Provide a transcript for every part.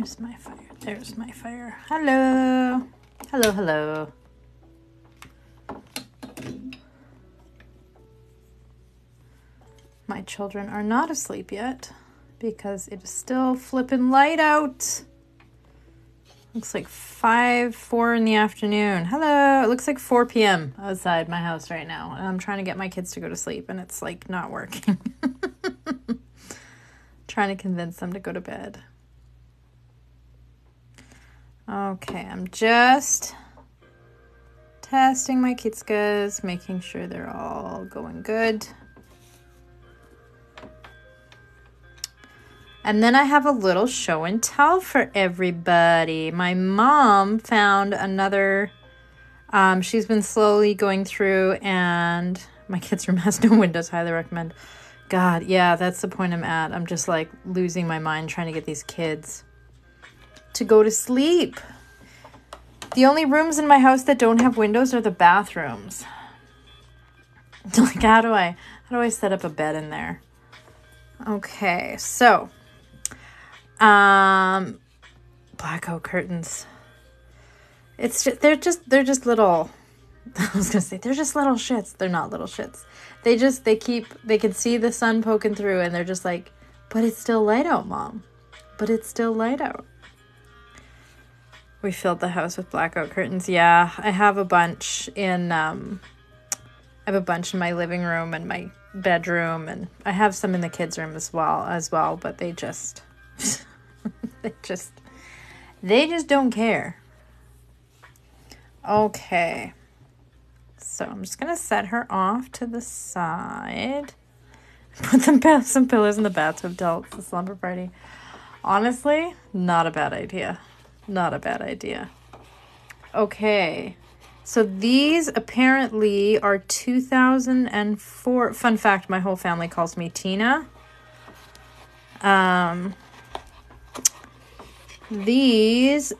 Where's my fire? There's my fire. Hello. Hello, hello. My children are not asleep yet because it is still flipping light out. Looks like 4 in the afternoon. Hello. It looks like 4 p.m. outside my house right now. And I'm trying to get my kids to go to sleep and it's like not working. Trying to convince them to go to bed. Okay, I'm just testing my Kitskas, making sure they're all going good. And then I have a little show and tell for everybody. My mom found another, she's been slowly going through, and my kids' room has no windows, highly recommend. God, yeah, that's the point I'm at. I'm just like losing my mind trying to get these kids to go to sleep. The only rooms in my house that don't have windows are the bathrooms. Like, how do I set up a bed in there? Okay, so blackout curtains. It's just, they're just little, I was gonna say they're just little shits. They're not little shits. They can see the sun poking through and they're just like, but it's still light out, Mom. But it's still light out. We filled the house with blackout curtains. Yeah, I have a bunch in my living room and my bedroom, and I have some in the kids' room as well, but they just they just don't care. Okay. So I'm just going to set her off to the side. Put some pillows in the bathtub till it's the slumber party. Honestly, not a bad idea. Not a bad idea. Okay. So these apparently are 2004. Fun fact, my whole family calls me Tina. These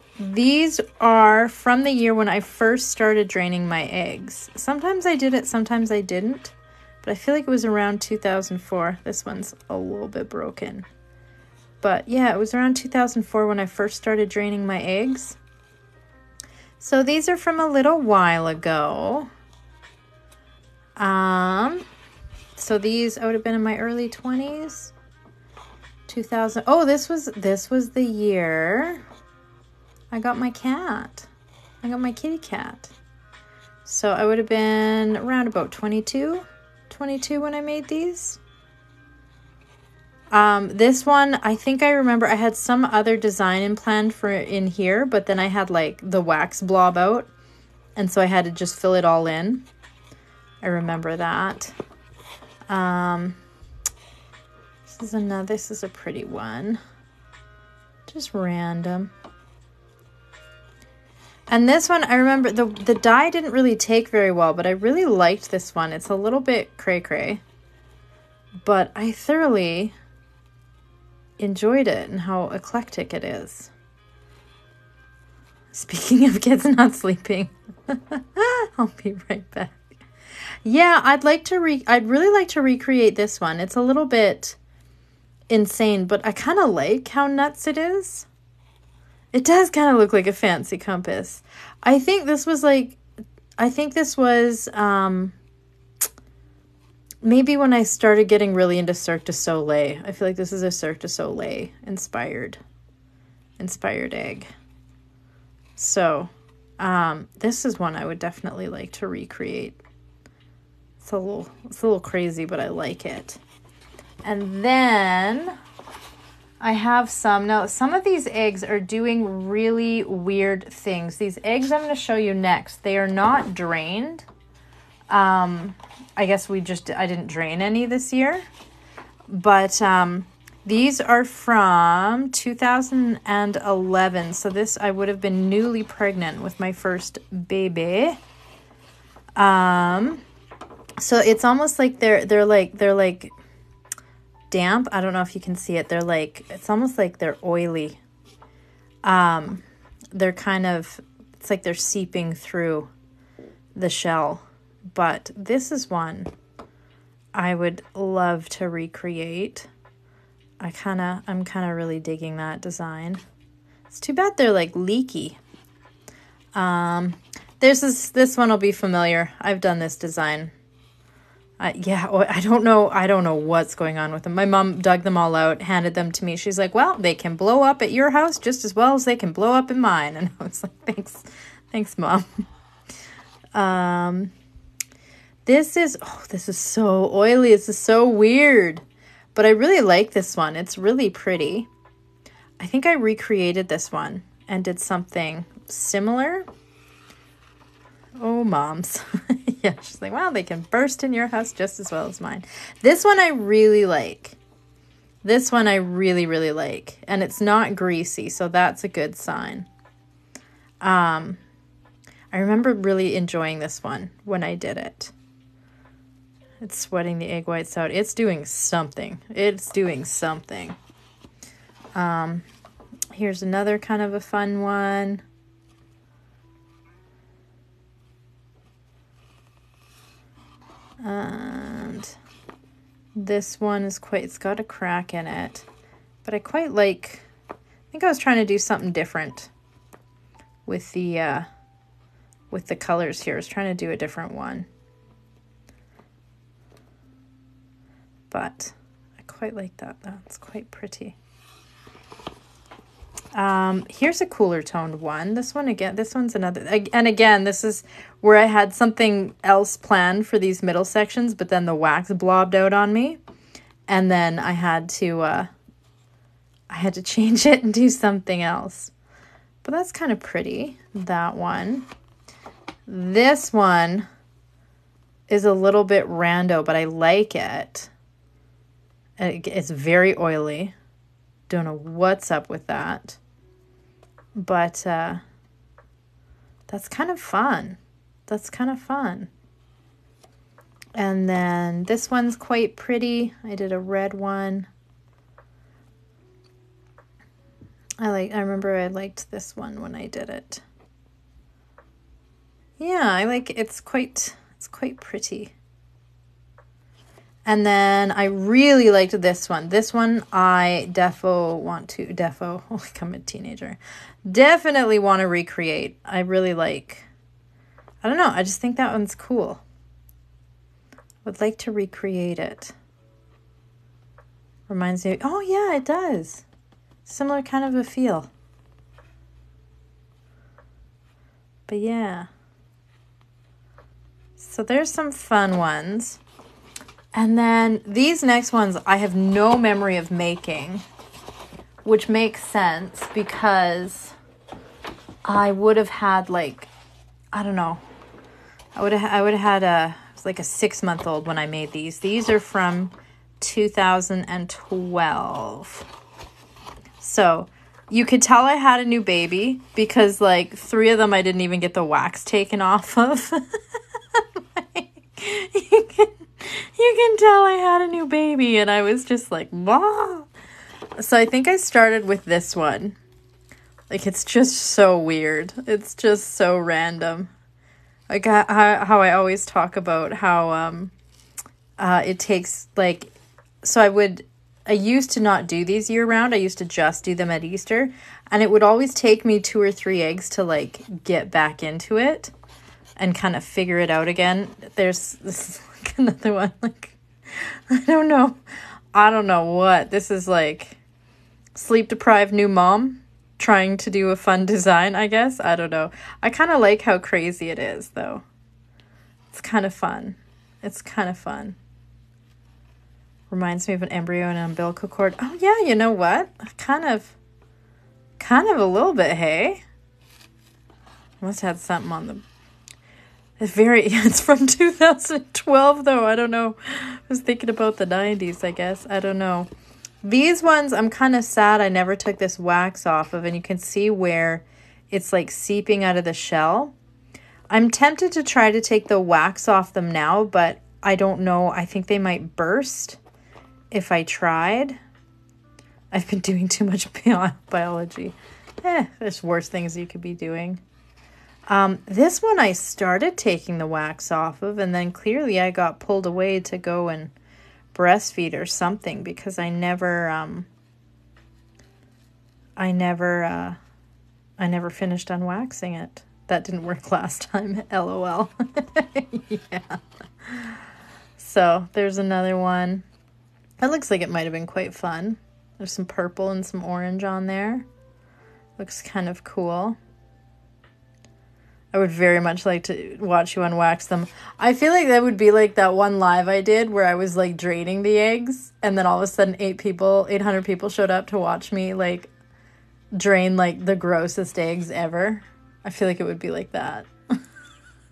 are from the year when I first started draining my eggs. Sometimes I did it, sometimes I didn't. But I feel like it was around 2004. This one's a little bit broken. But yeah, it was around 2004 when I first started draining my eggs. So these are from a little while ago. So these, I would have been in my early 20s. 2000. Oh, this was the year I got my cat. I got my kitty cat. So I would have been around about 22 when I made these. This one, I think I remember I had some other design in here, but then I had like the wax blob out, and so I had to just fill it all in. I remember that. This is a pretty one. Just random. And this one, I remember the dye didn't really take very well, but I really liked this one. It's a little bit cray-cray, but I thoroughly enjoyed it and how eclectic it is. Speaking of kids not sleeping, I'll be right back. Yeah, I'd really like to recreate this one. It's a little bit insane, but I kind of like how nuts it is. It does kind of look like a fancy compass. I think this was maybe when I started getting really into Cirque du Soleil. I feel like this is a Cirque du Soleil inspired egg. So, this is one I would definitely like to recreate. It's a little crazy, but I like it. And then I have some. Now, some of these eggs are doing really weird things. These eggs I'm going to show you next, they are not drained. I guess I didn't drain any this year. But these are from 2011. So this, I would have been newly pregnant with my first baby. So it's almost like they're like damp. I don't know if you can see it. It's almost like they're oily. They're it's like they're seeping through the shell. But this is one I would love to recreate. I'm kind of really digging that design. It's too bad they're like leaky. There's this one will be familiar. I've done this design. Yeah, I don't know what's going on with them. My mom dug them all out, handed them to me. She's like, well, they can blow up at your house just as well as they can blow up in mine. And I was like, thanks, Mom. This is so oily. This is so weird. But I really like this one. It's really pretty. I think I recreated this one and did something similar. Oh, moms. Yeah, she's like, well, they can burst in your house just as well as mine. This one I really like. This one I really, really like. And it's not greasy, so that's a good sign. I remember really enjoying this one when I did it. It's sweating the egg whites out. It's doing something. It's doing something. Here's another kind of a fun one. And this one is it's got a crack in it. But I quite like, I think I was trying to do something different with the colors here. I was trying to do a different one. But I quite like that. That's quite pretty. Here's a cooler toned one. This one's another, and again, this is where I had something else planned for these middle sections, but then the wax blobbed out on me, and then I had to change it and do something else. But that's kind of pretty, that one. This one is a little bit rando, but I like it. It's very oily. Don't know what's up with that. But that's kind of fun. That's kind of fun. And then this one's quite pretty. I did a red one. I remember I liked this one when I did it. Yeah, I like it's quite pretty. And then I really liked this one. This one I like I'm a teenager. Definitely want to recreate. I really like, I don't know, I just think that one's cool. Would like to recreate it. Reminds me, oh yeah, it does. Similar kind of a feel. But yeah. So there's some fun ones. And then these next ones I have no memory of making, which makes sense because I would have had like, I don't know, I would have had I was like a 6-month-old when I made these. These are from 2012. So you could tell I had a new baby because like 3 of them I didn't even get the wax taken off of. You can tell I had a new baby and I was just like, wow. So I think I started with this one. Like, it's just so weird. It's just so random. Like how I always talk about how it takes like, so I used to not do these year round. I used to just do them at Easter, and it would always take me 2 or 3 eggs to like get back into it and kind of figure it out again. This is like another one. Like, I don't know what this is, like sleep deprived new mom trying to do a fun design, I guess. I don't know. I kind of like how crazy it is though. It's kind of fun. It's kind of fun. Reminds me of an embryo and an umbilical cord. Oh yeah, you know what? Kind of a little bit, hey? Must have had something on the... It's from 2012 though. I don't know. I was thinking about the 90s, I guess. I don't know. These ones, I'm kind of sad I never took this wax off of, and you can see where it's like seeping out of the shell. I'm tempted to try to take the wax off them now, but I don't know. I think they might burst if I tried. I've been doing too much biology. There's worse things you could be doing. This one I started taking the wax off of, and then clearly I got pulled away to go and breastfeed or something because I never I never finished unwaxing it. That didn't work last time. LOL. Yeah. So there's another one. That looks like it might have been quite fun. There's some purple and some orange on there. Looks kind of cool. I would very much like to watch you unwax them. I feel like that would be like that one live I did where I was like draining the eggs, and then all of a sudden 800 people showed up to watch me like drain like the grossest eggs ever. I feel like it would be like that.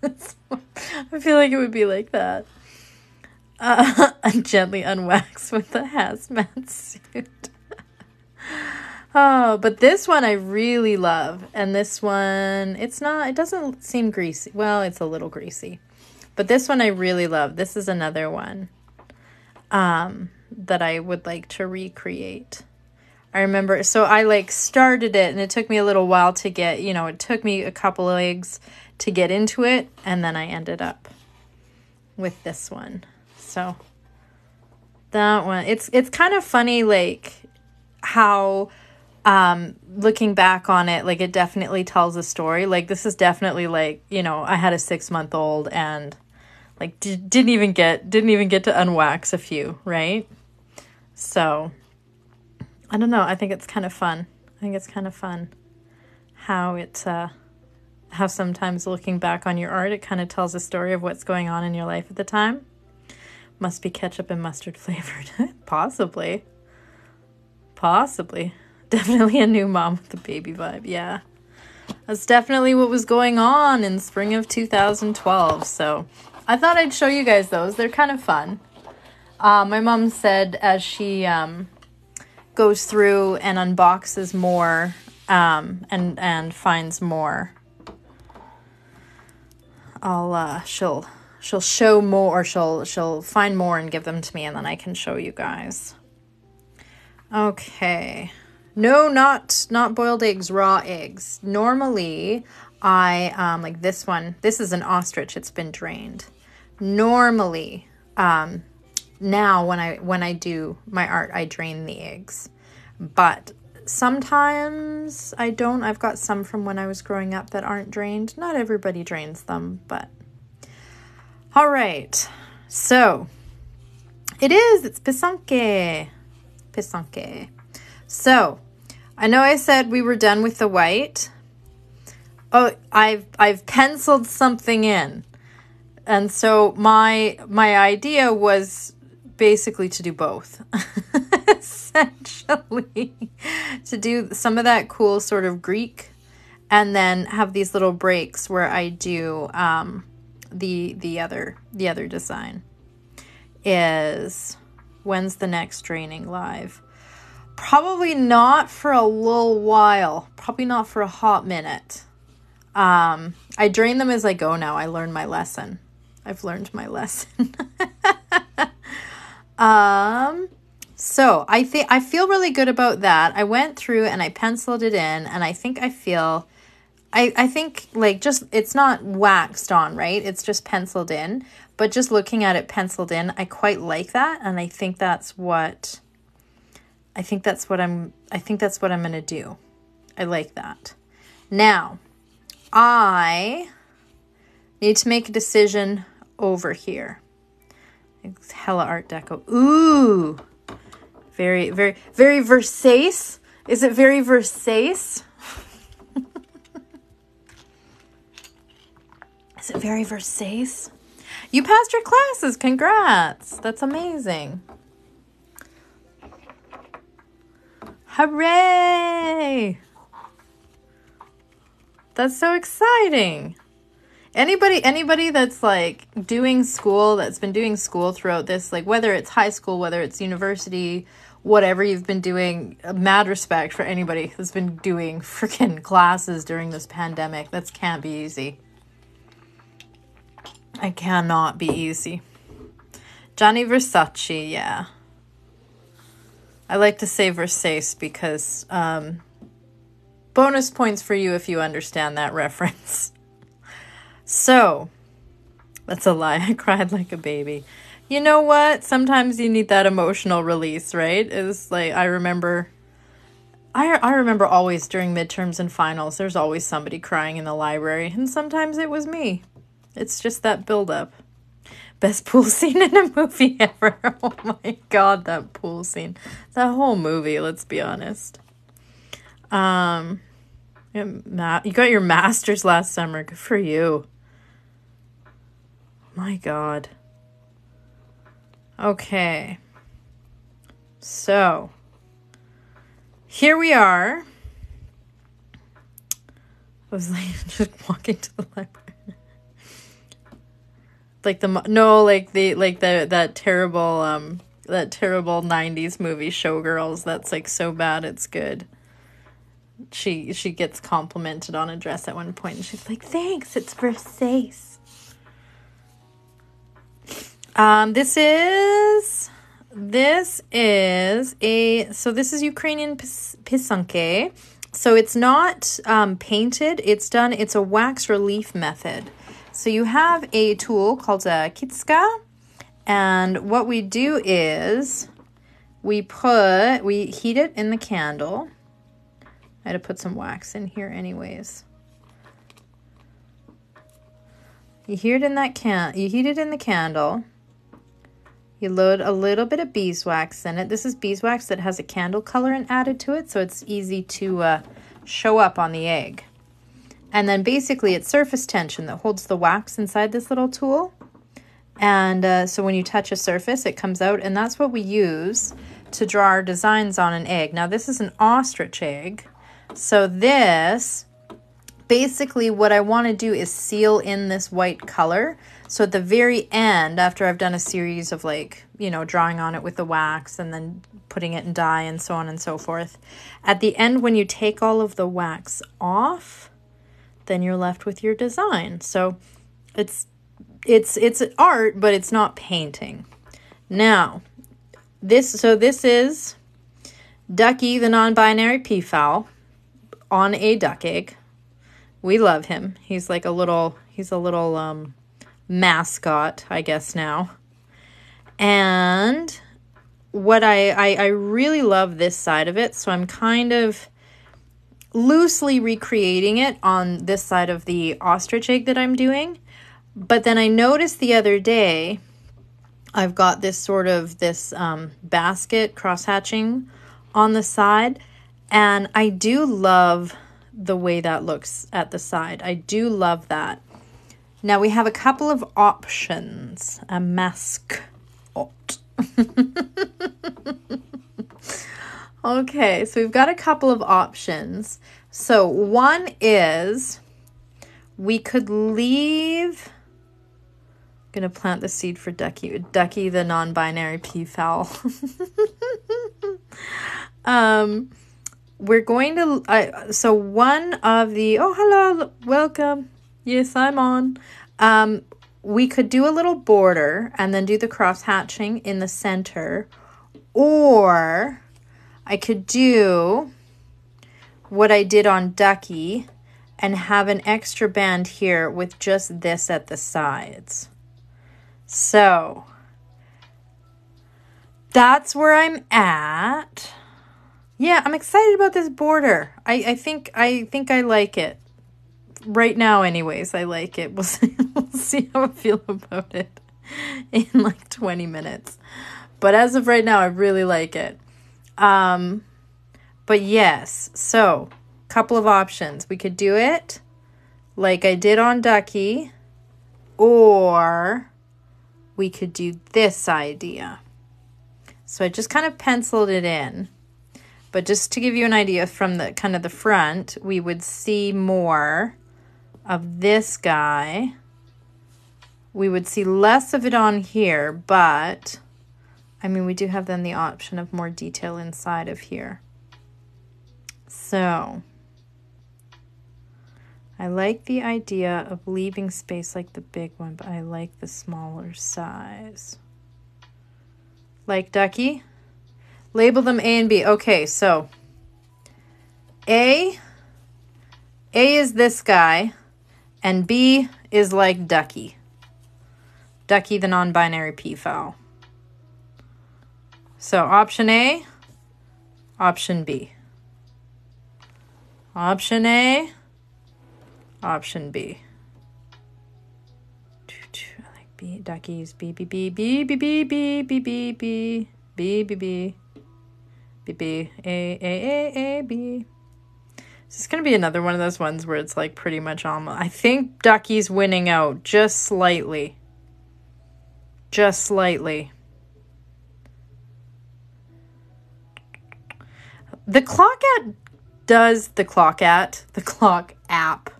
I feel like it would be like that. Gently unwax with a hazmat suit. Oh, but this one I really love. And this one, it doesn't seem greasy. Well, it's a little greasy. But this one I really love. This is another one that I would like to recreate. I remember, so I like started it and it took me a little while to get, it took me a couple of eggs to get into it. And then I ended up with this one. So that one, it's kind of funny, like how looking back on it, like it definitely tells a story. Like this is definitely like, I had a 6-month-old and like didn't even get to unwax a few, right? So I don't know. I think it's kind of fun. How sometimes looking back on your art, it kind of tells a story of what's going on in your life at the time. Must be ketchup and mustard flavored. Possibly. Definitely a new mom with the baby vibe. Yeah. That's definitely what was going on in spring of 2012. So I thought I'd show you guys those. They're kind of fun. My mom said as she goes through and unboxes more and finds more, she'll show more, or she'll find more and give them to me, and then I can show you guys. Okay. No, not boiled eggs, raw eggs. Normally, I like this one. This is an ostrich. It's been drained. Normally, now when I do my art, I drain the eggs. But sometimes I don't. I've got some from when I was growing up that aren't drained. Not everybody drains them, but all right. So it's Pysanky. So I know I said we were done with the white. Oh, I've penciled something in. And so my idea was basically to do both. Essentially, to do some of that cool sort of Greek, and then have these little breaks where I do the other design. Is when's the next draining live? Probably not for a little while. Probably not for a hot minute. I drain them as I go now. I learned my lesson. I've learned my lesson. So I feel really good about that. I went through and I penciled it in, and I think like just, it's not waxed on, right? It's just penciled in, but just looking at it penciled in, I quite like that. And I think that's what I'm going to do. I like that. Now, I need to make a decision over here. It's hella Art Deco. Ooh, very, very, very Versace. Is it very Versace? Is it very Versace? You passed your classes. Congrats. That's amazing. Hooray! That's so exciting. Anybody that's like doing school, that's been doing school throughout this, like whether it's high school, whether it's university, whatever you've been doing, mad respect for anybody that's been doing freaking classes during this pandemic. That can't be easy. It cannot be easy. Gianni Versace, yeah. I like to say Versace because bonus points for you if you understand that reference. So, that's a lie. I cried like a baby. You know what? Sometimes you need that emotional release, right? It was like, I remember I remember always during midterms and finals, there's always somebody crying in the library, and sometimes it was me. It's just that buildup. Best pool scene in a movie ever. Oh my God, that pool scene. That whole movie, let's be honest. You got your master's last summer. Good for you. My God. Okay. So, here we are. I was like just walking to the library. Like that terrible 90s movie Showgirls that's like so bad it's good. She gets complimented on a dress at one point and she's like, "Thanks, it's Versace." This is Ukrainian pisanki. So it's not painted, it's a wax relief method. So you have a tool called a kitska, and what we do is we heat it in the candle. I had to put some wax in here anyways. You heat it in the candle. You load a little bit of beeswax in it. This is beeswax that has a candle colorant added to it, so it's easy to show up on the egg. And then basically it's surface tension that holds the wax inside this little tool. And so when you touch a surface, it comes out, and that's what we use to draw our designs on an egg. Now this is an ostrich egg. So this, basically what I want to do is seal in this white color. So at the very end, after I've done a series of drawing on it with the wax and then putting it in dye and so on and so forth, at the end when you take all of the wax off, then you're left with your design. So it's art, but it's not painting. Now, this is Ducky, the non-binary peafowl, on a duck egg. We love him. He's a little mascot, I guess now. And what I really love this side of it, so I'm kind of loosely recreating it on this side of the ostrich egg that I'm doing. But then I noticed the other day, I've got this basket cross-hatching on the side, and I do love the way that looks at the side. I do love that. Now we have a couple of options. A mascot. Okay, so we've got a couple of options. So one is we could leave... I'm going to plant the seed for Ducky, the non-binary peafowl. We're going to... so one of the... Oh, hello, welcome. Yes, I'm on. We could do a little border and then do the cross-hatching in the center. Or I could do what I did on Ducky and have an extra band here with just this at the sides. So that's where I'm at. Yeah, I'm excited about this border. I think I like it. Right now, anyways, I like it. We'll see how I feel about it in like 20 minutes. But as of right now, I really like it. But yes, so couple of options. We could do it like I did on Ducky, or we could do this idea. So I just kind of penciled it in. But just to give you an idea from the kind of the front, we would see more of this guy. We would see less of it on here, but I mean, we do have then the option of more detail inside of here. So I like the idea of leaving space like the big one, but I like the smaller size. Like Ducky? Label them A and B. Okay, so A is this guy, and B is like Ducky. Ducky, the non-binary peafowl. So option A, option B. Option A. Option B. I like B. Duckies. B, B, B, B, B, B, B, B, B, B, B, B, B, B, B, A, B. This is going to be another one of those ones where it's like pretty much almost. I think Ducky's winning out just slightly. Just slightly. The clock app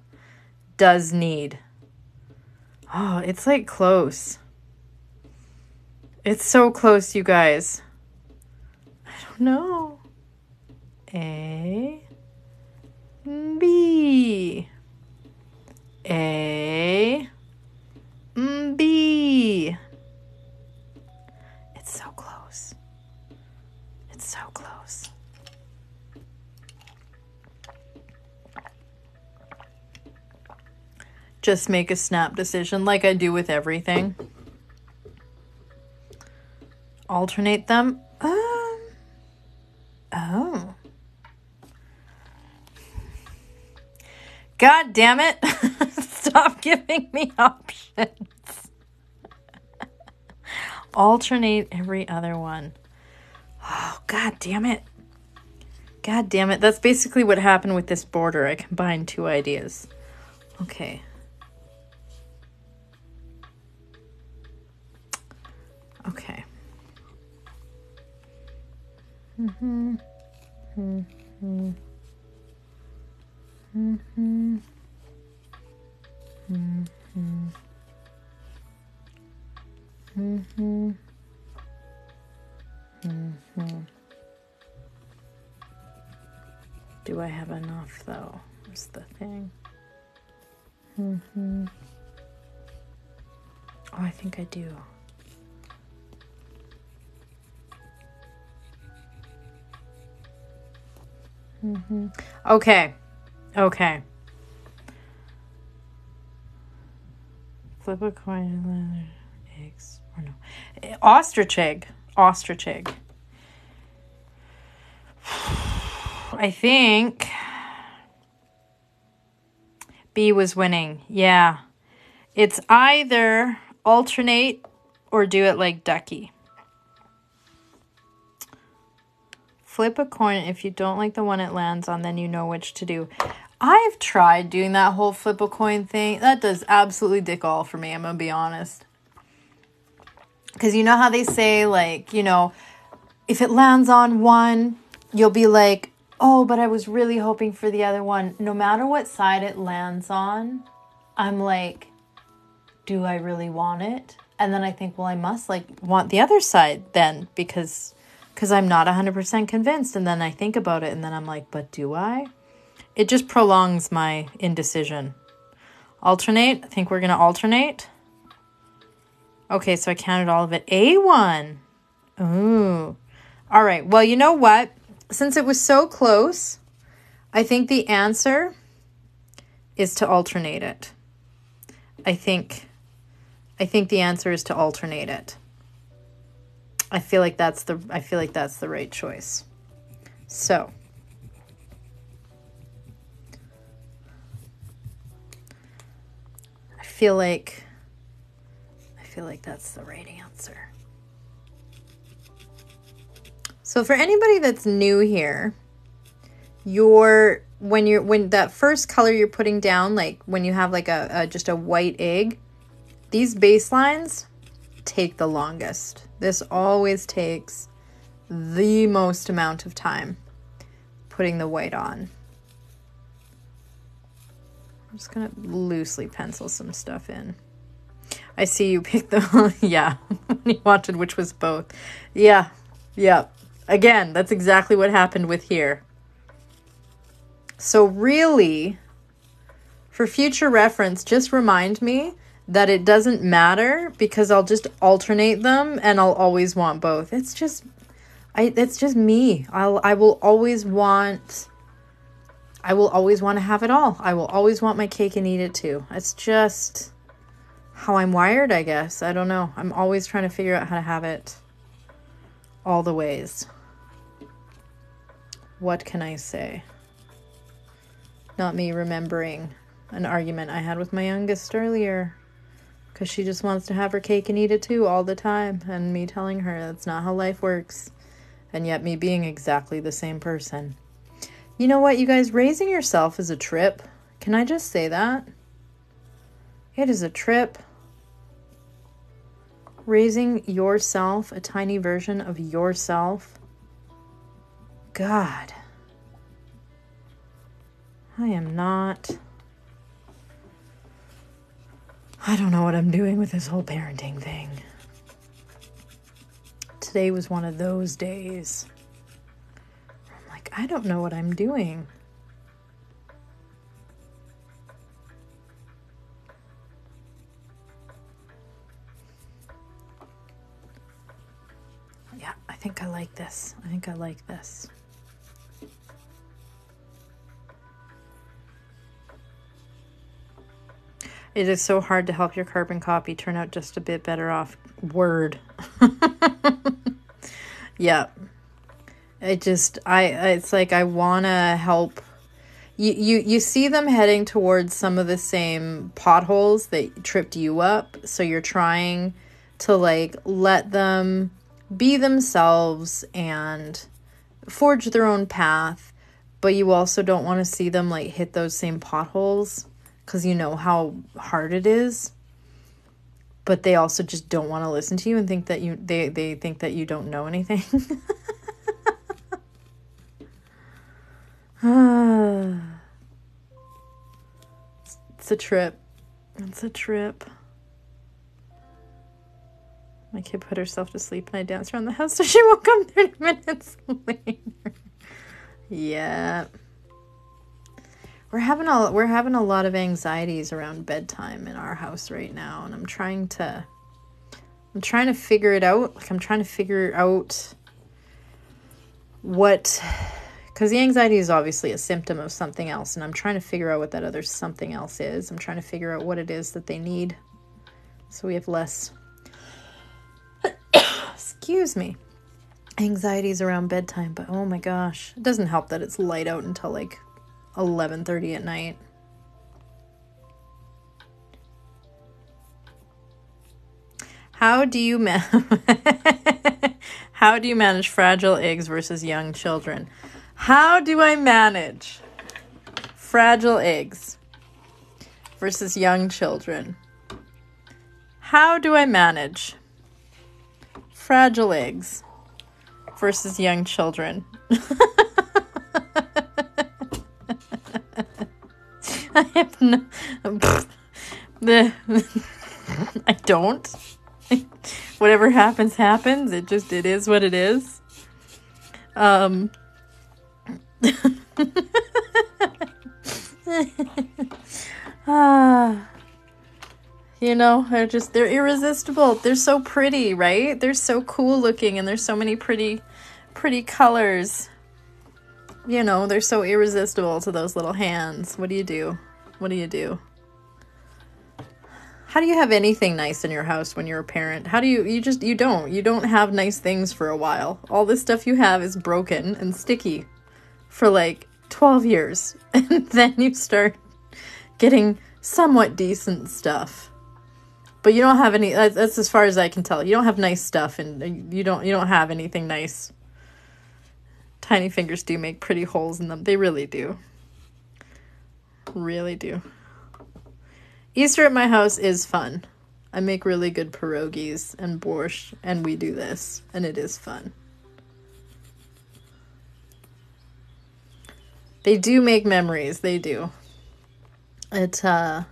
does need. Oh, it's like close. It's so close, you guys. I don't know. A, B, A, B. It's so close. It's so close. Just make a snap decision like I do with everything. Alternate them. Oh. God damn it. Stop giving me options. Alternate every other one. Oh, God damn it. God damn it. That's basically what happened with this border. I combined two ideas. Okay. Okay. Mm-hmm. Mm-hmm. Mm-hmm. Mm-hmm. Mm-hmm. Mm-hmm. Do I have enough, though? That's the thing. Mm-hmm. Oh, I think I do. Mm-hmm. Okay. Okay. Flip a coin, eggs, or no. Ostrich egg. Ostrich egg. I think B was winning. Yeah. It's either alternate or do it like Ducky. Flip a coin. If you don't like the one it lands on, then you know which to do. I've tried doing that whole flip a coin thing. That does absolutely dick all for me, I'm going to be honest. Because you know how they say, like, you know, if it lands on one, you'll be like, oh, but I was really hoping for the other one. No matter what side it lands on, I'm like, do I really want it? And then I think, well, I must, like, want the other side then because I'm not 100% convinced. And then I think about it and then I'm like, but do I? It just prolongs my indecision. Alternate. I think we're going to alternate. Okay, so I counted all of it. A1. Ooh. All right. Well, you know what? Since it was so close, I think the answer is to alternate it. I think the answer is to alternate it. I feel like that's the right choice. So, I feel like that's the right answer. So for anybody that's new here, when that first color you're putting down, like when you have like just a white egg, these baselines take the longest. This always takes the most amount of time putting the white on. I'm just gonna loosely pencil some stuff in. I see you picked the yeah, you wanted which was both. Yeah. Again, that's exactly what happened with here. So really, for future reference, just remind me that it doesn't matter because I'll just alternate them and I'll always want both. It's just me. I will always want to have it all. I will always want my cake and eat it too. It's just how I'm wired, I guess. I don't know. I'm always trying to figure out how to have it all the ways. What can I say? Not me remembering an argument I had with my youngest earlier. Because she just wants to have her cake and eat it too all the time. And me telling her that's not how life works. And yet me being exactly the same person. You know what, you guys? Raising yourself is a trip. Can I just say that? It is a trip. Raising yourself, a tiny version of yourself. God. I am not... I don't know what I'm doing with this whole parenting thing. Today was one of those days. I'm like, I don't know what I'm doing. Yeah, I think I like this. I think I like this. It is so hard to help your carbon copy turn out just a bit better off. Word. Yeah. It's like I want to help. You see them heading towards some of the same potholes that tripped you up. So you're trying to like let them be themselves and forge their own path. But you also don't want to see them like hit those same potholes. Because you know how hard it is. But they also just don't want to listen to you and think that they think that you don't know anything. It's a trip. It's a trip. My kid put herself to sleep and I danced around the house so she woke up 30 minutes later. Yeah. We're having a lot of anxieties around bedtime in our house right now, and I'm trying to figure it out. Like I'm trying to figure out what, because the anxiety is obviously a symptom of something else, and I'm trying to figure out what that other something else is. I'm trying to figure out what it is that they need, so we have less, excuse me, anxieties around bedtime. But oh my gosh, it doesn't help that it's light out until like 11:30 at night. How do you manage fragile eggs versus young children? How do I manage fragile eggs versus young children? How do I manage fragile eggs versus young children? I have no... I don't. Whatever happens, happens. It is what it is. You know, they're irresistible. They're so pretty, right? They're so cool looking, and there's so many pretty colors. You know, they're so irresistible to those little hands. What do you do? What do you do? How do you have anything nice in your house when you're a parent? How do you don't have nice things for a while. All this stuff you have is broken and sticky for like 12 years. And then you start getting somewhat decent stuff. But you don't have any, that's as far as I can tell. You don't have nice stuff, and you don't have anything nice. Tiny fingers do make pretty holes in them. They really do. Really do. Easter at my house is fun. I make really good pierogies and borscht, and we do this, and it is fun. They do make memories. They do. I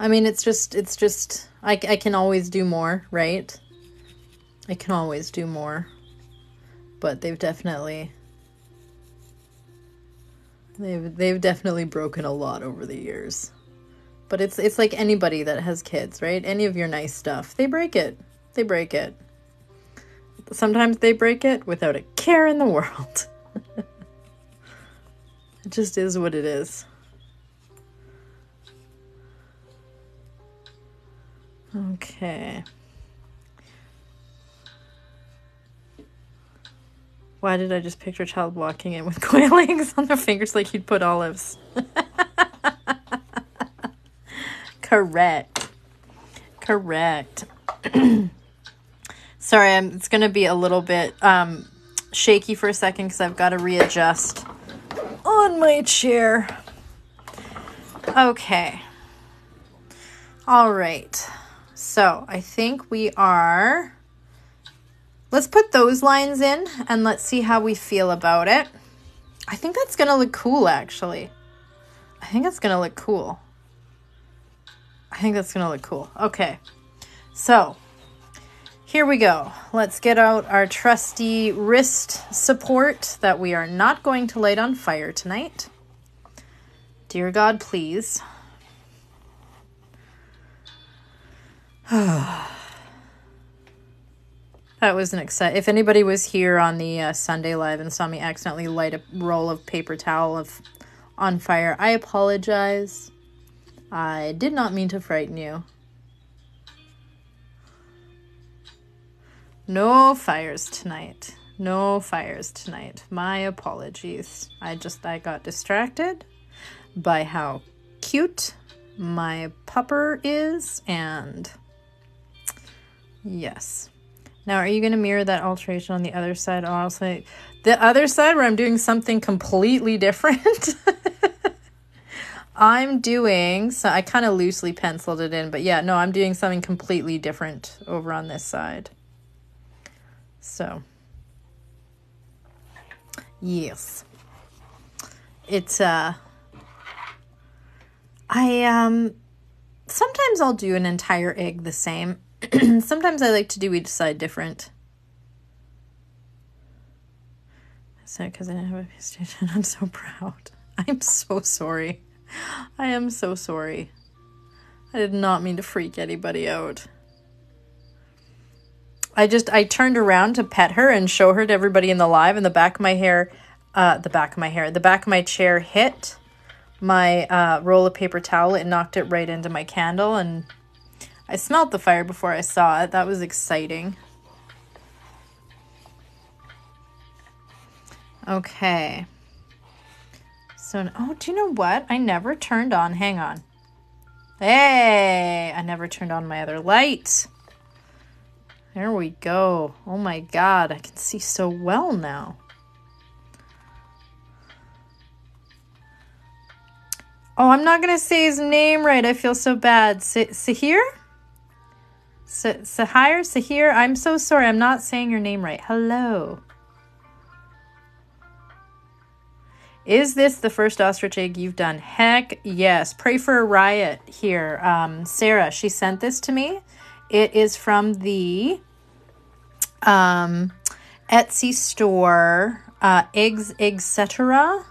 mean, it's just, I can always do more, right? I can always do more. But they've definitely broken a lot over the years. But it's like anybody that has kids, right? Any of your nice stuff, they break it. They break it. Sometimes they break it without a care in the world. It just is what it is. Okay. Why did I just picture a child walking in with quail eggs on their fingers like you'd put olives? Correct. Correct. Sorry, it's going to be a little bit shaky for a second because I've got to readjust on my chair. Okay. All right. So I think we are... Let's put those lines in and let's see how we feel about it. I think that's going to look cool, actually. I think that's going to look cool. Okay. So here we go. Let's get out our trusty wrist support that we are not going to light on fire tonight. Dear God, please. That was an exciting... If anybody was here on the Sunday Live and saw me accidentally light a roll of paper towel on fire, I apologize. I did not mean to frighten you. No fires tonight. No fires tonight. My apologies. I got distracted by how cute my pupper is, and yes. Now, are you going to mirror that alteration on the other side? I'll say the other side where I'm doing something completely different. So I kind of loosely penciled it in, but yeah, no, I'm doing something completely different over on this side. So, yes. It's, sometimes I'll do an entire egg the same. Sometimes I like to do each side different. Is that because I didn't have a pistachian? I'm so proud. I'm so sorry. I am so sorry. I did not mean to freak anybody out. I turned around to pet her and show her to everybody in the live, and the back of my chair hit my roll of paper towel. It knocked it right into my candle, and I smelled the fire before I saw it. That was exciting. Okay. So, oh, do you know what? I never turned on, hang on. Hey, I never turned on my other light. There we go. Oh my God, I can see so well now. Oh, I'm not going to say his name right. I feel so bad. Sahir? Sahir? I'm so sorry. I'm not saying your name right. Hello. Is this the first ostrich egg you've done? Heck yes. Pray for a riot here. Sarah, she sent this to me. It is from the Etsy store, Eggs, Etc.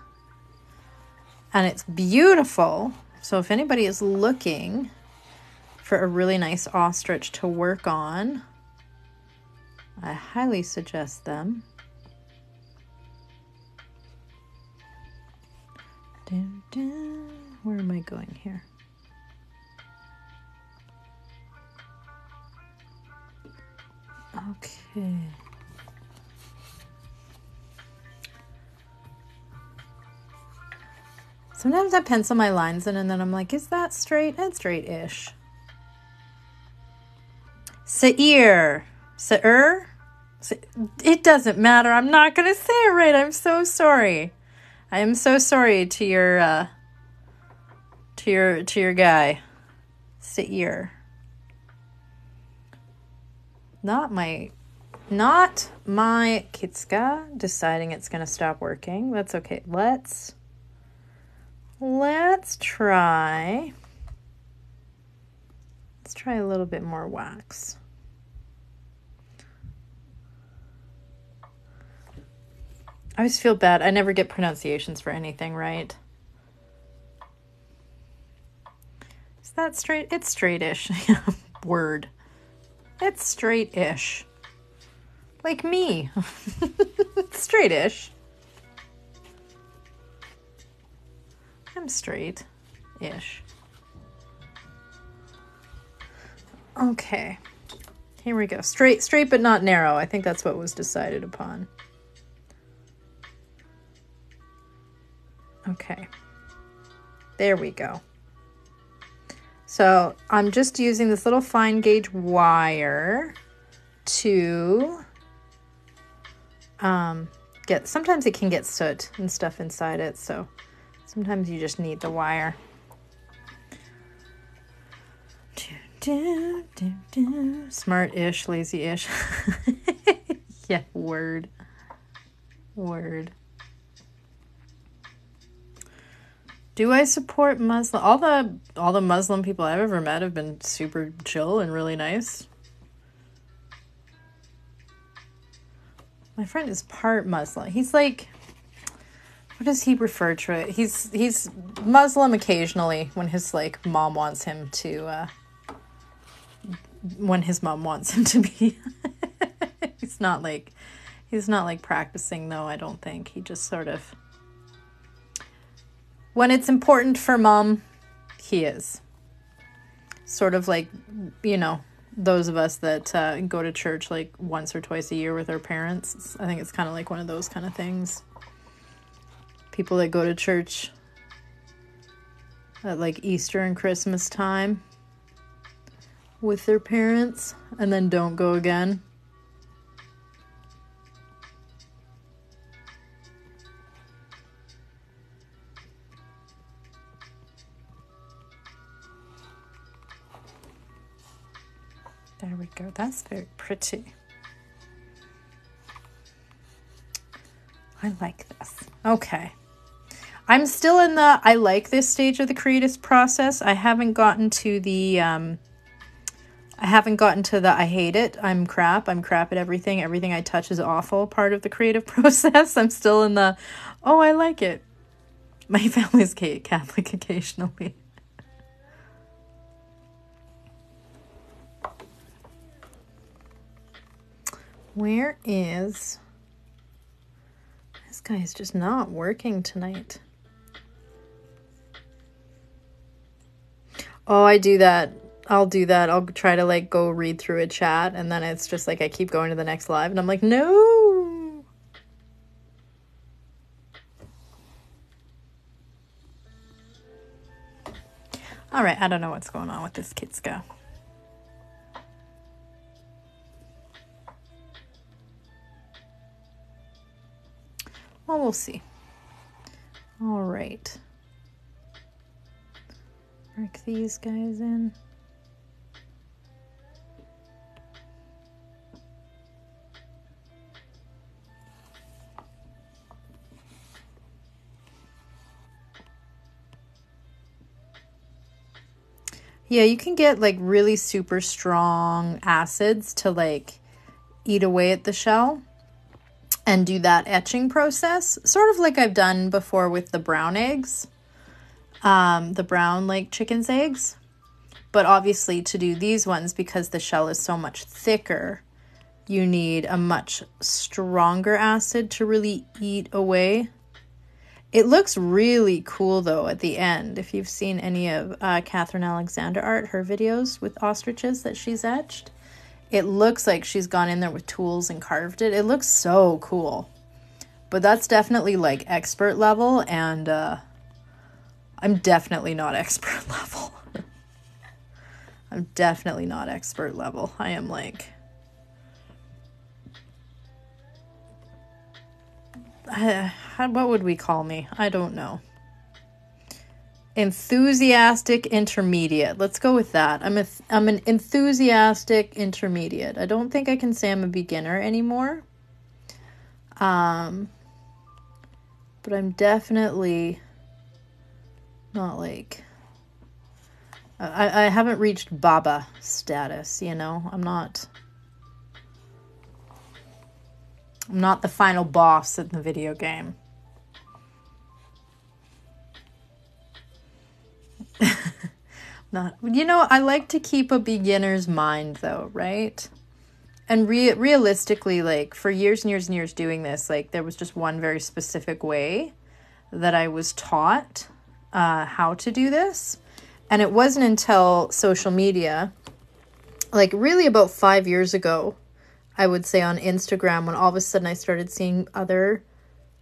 And it's beautiful. So if anybody is looking for a really nice ostrich to work on, I highly suggest them. Where am I going here? Okay. Sometimes I pencil my lines in and then I'm like, is that straight? It's straight-ish. Sair. It doesn't matter. I'm not going to say it right. I'm so sorry. I am so sorry to your guy. Sair. Not my Kitska deciding it's going to stop working. That's okay. Let's try a little bit more wax. I always feel bad. I never get pronunciations for anything right. Is that straight? It's straight-ish. Word. It's straight-ish. Like me. Straight-ish. I'm straight-ish. Okay. Here we go. Straight but not narrow. I think that's what was decided upon. Okay. There we go. So I'm just using this little fine gauge wire to sometimes it can get soot and stuff inside it, so sometimes you just need the wire. Smart-ish, lazy-ish. Yeah, word. Do I support Muslim? All the Muslim people I've ever met have been super chill and really nice. My friend is part Muslim. He's like, what does he refer to it? He's Muslim occasionally when his like mom wants him to when his mom wants him to be. He's not like practicing though, I don't think. He just sort of, when it's important for mom, he is. Sort of like, you know, those of us that go to church like once or twice a year with our parents. I think it's kind of like one of those kind of things. People that go to church at like Easter and Christmas time with their parents and then don't go again. There we go. That's very pretty. I like this. Okay. I'm still in the I like this stage of the creative process. I haven't gotten to the I hate it. I'm crap at everything. Everything I touch is awful part of the creative process. I'm still in the oh, I like it. My family's Catholic occasionally. Where is... This guy is just not working tonight. Oh, I do that. I'll do that. I'll try to like go read through a chat and then it's just like I keep going to the next live and I'm like, no. All right, I don't know what's going on with this Kitsko. Well, we'll see. All right. Mark these guys in. Yeah, you can get like really super strong acids to like eat away at the shell and do that etching process, sort of like I've done before with the brown eggs, the brown like chicken's eggs. But obviously to do these ones, because the shell is so much thicker, you need a much stronger acid to really eat away. It looks really cool though at the end. If you've seen any of Catherine Alexander art, her videos with ostriches that she's etched, it looks like she's gone in there with tools and carved it. It looks so cool. But that's definitely like expert level, and I'm definitely not expert level. I'm definitely not expert level. I am like... what would we call me? I don't know. Enthusiastic intermediate. Let's go with that. I'm an enthusiastic intermediate. I don't think I can say I'm a beginner anymore. But I'm definitely not like... I haven't reached Baba status, you know? I'm not the final boss in the video game. You know, I like to keep a beginner's mind though, right? And realistically, like for years and years and years doing this, like there was just one very specific way that I was taught how to do this. And it wasn't until social media, like really about 5 years ago, I would say on Instagram, when all of a sudden I started seeing other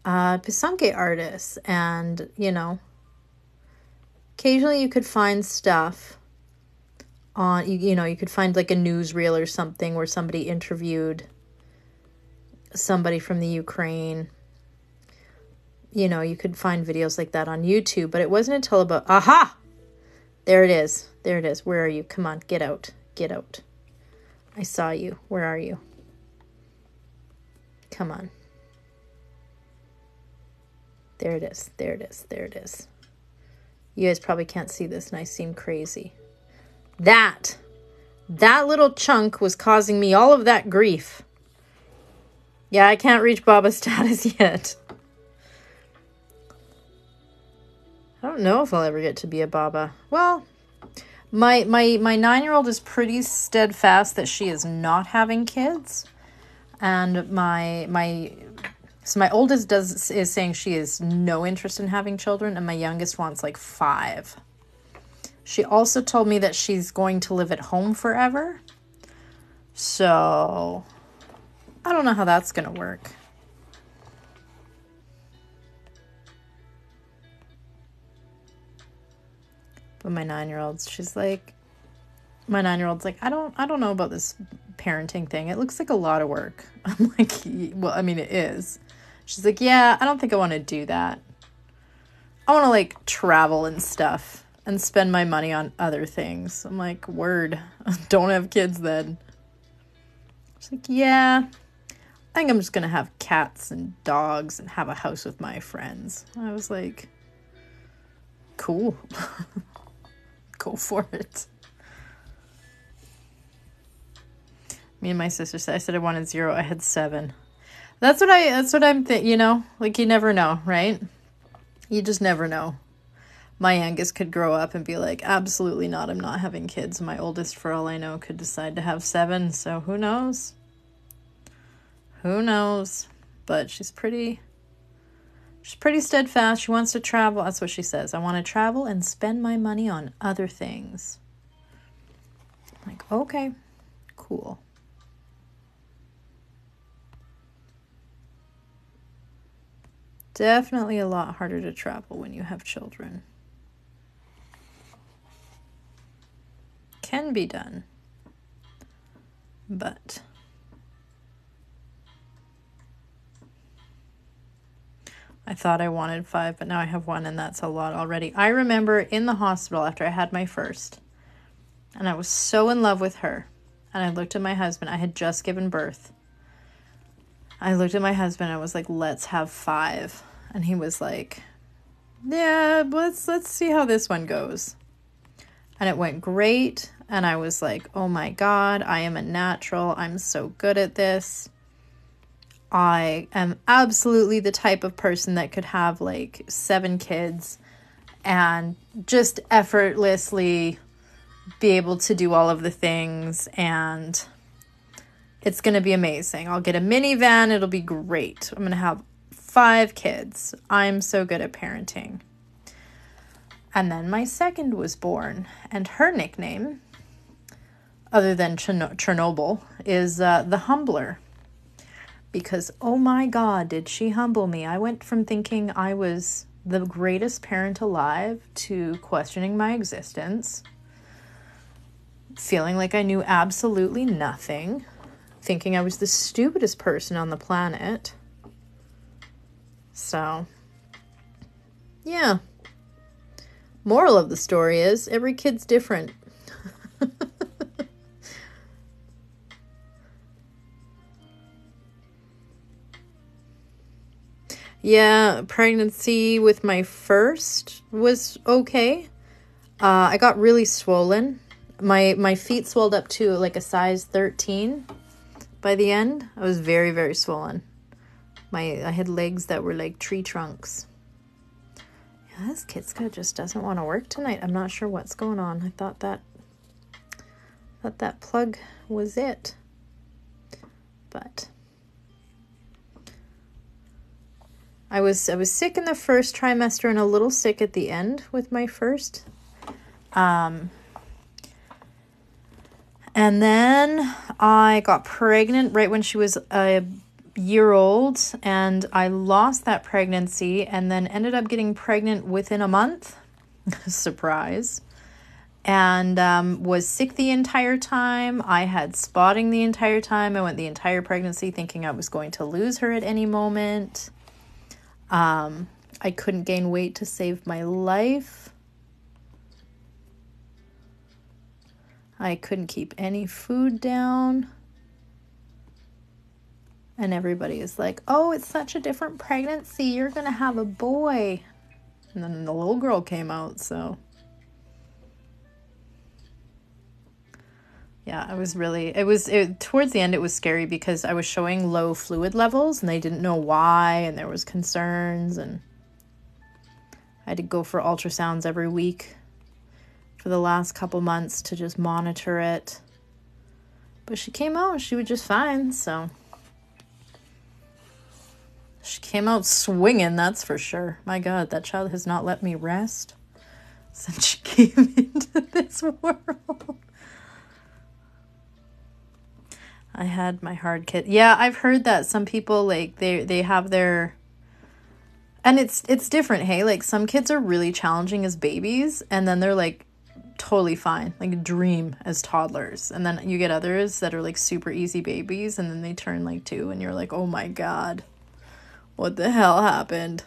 Pisanke artists. And, you know, occasionally you could find stuff on, you know, you could find like a newsreel or something where somebody interviewed somebody from the Ukraine. You know, you could find videos like that on YouTube, but it wasn't until about, aha! There it is. There it is. Where are you? Come on, get out. Get out. I saw you. Where are you? Come on. There it is. There it is. There it is. You guys probably can't see this, and I seem crazy. That little chunk was causing me all of that grief. Yeah, I can't reach Baba status yet. I don't know if I'll ever get to be a Baba. Well, my 9-year-old is pretty steadfast that she is not having kids. And my oldest is saying she has no interest in having children, and my youngest wants like 5. She also told me that she's going to live at home forever. So I don't know how that's going to work. But my 9-year-old's, my 9-year-old's like, I don't know about this parenting thing. It looks like a lot of work. I'm like, well, I mean, it is. She's like, yeah, I don't think I want to do that. I want to like travel and stuff and spend my money on other things. I'm like, word, don't have kids then. She's like, yeah, I think I'm just going to have cats and dogs and have a house with my friends. I was like, cool. Go for it. Me and my sister said, I said I wanted 0. I had 7. That's what I'm thinking, you know, like you never know, right? You just never know. My youngest could grow up and be like, absolutely not. I'm not having kids. My oldest, for all I know, could decide to have 7. So who knows? Who knows? But she's pretty steadfast. She wants to travel. That's what she says. I want to travel and spend my money on other things. I'm like, okay, cool. Definitely a lot harder to travel when you have children. Can be done. But I thought I wanted 5, but now I have 1, and that's a lot already. I remember in the hospital after I had my first, and I was so in love with her. And I looked at my husband. I had just given birth. I looked at my husband. I was like, let's have 5. And he was like, yeah, let's see how this one goes. And it went great. And I was like, oh my God, I am a natural. I'm so good at this. I am absolutely the type of person that could have like 7 kids and just effortlessly be able to do all of the things, and it's going to be amazing. I'll get a minivan. It'll be great. I'm going to have 5 kids. I'm so good at parenting. And then my second was born, and her nickname, other than Chernobyl, is the Humbler. Because, oh my God, did she humble me. I went from thinking I was the greatest parent alive to questioning my existence, feeling like I knew absolutely nothing, thinking I was the stupidest person on the planet. So, yeah. Moral of the story is, every kid's different. Yeah, pregnancy with my first was okay. I got really swollen. My feet swelled up to like a size 13 by the end. I was very, very swollen. I had legs that were like tree trunks. Yeah, this Kitska just doesn't want to work tonight. I'm not sure what's going on. I thought that plug was it. But I was sick in the first trimester and a little sick at the end with my first. And then I got pregnant right when she was year old, and I lost that pregnancy and then ended up getting pregnant within a month. Surprise. And was sick the entire time. I had spotting the entire time. I went the entire pregnancy thinking I was going to lose her at any moment. I couldn't gain weight to save my life. I couldn't keep any food down. And everybody is like, oh, it's such a different pregnancy. You're going to have a boy. And then the little girl came out, so... Yeah, I was really, towards the end, it was scary because I was showing low fluid levels and they didn't know why, and there was concerns, and I had to go for ultrasounds every week for the last couple months to just monitor it. But she came out and she was just fine, so. She came out swinging, that's for sure. My God, that child has not let me rest since she came into this world. I had my hard kid. Yeah, I've heard that some people, like, they have their... And it's different, hey? Like, some kids are really challenging as babies, and then they're, like, totally fine. Like, dream as toddlers. And then you get others that are, like, super easy babies, and then they turn, like, 2, and you're like, oh my God. What the hell happened?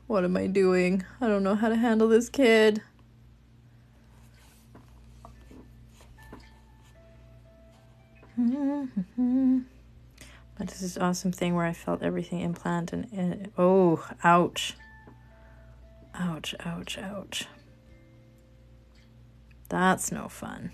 What am I doing? I don't know how to handle this kid. But this is awesome thing where I felt everything implant and oh, ouch. Ouch, ouch, ouch. That's no fun.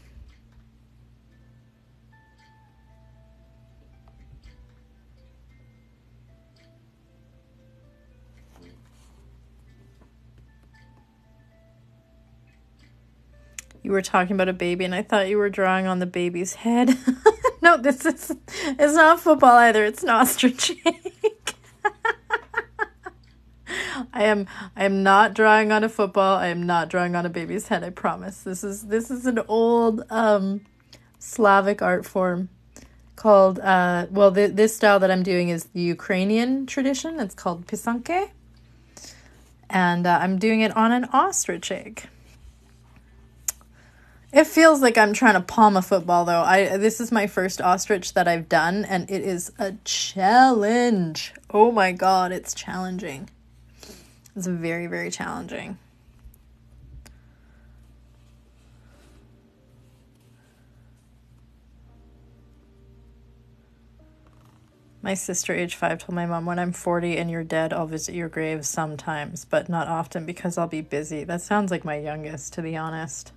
You were talking about a baby, and I thought you were drawing on the baby's head. No, it's not football either. It's an ostrich egg. I am not drawing on a football. I am not drawing on a baby's head. I promise. This is an old Slavic art form called this style that I'm doing is the Ukrainian tradition. It's called pisanke, and I'm doing it on an ostrich egg. It feels like I'm trying to palm a football, though. This is my first ostrich that I've done, and it is a challenge. Oh my God, it's challenging. It's very, very challenging. My sister, age 5, told my mom, when I'm 40 and you're dead, I'll visit your grave sometimes, but not often because I'll be busy. That sounds like my youngest, to be honest.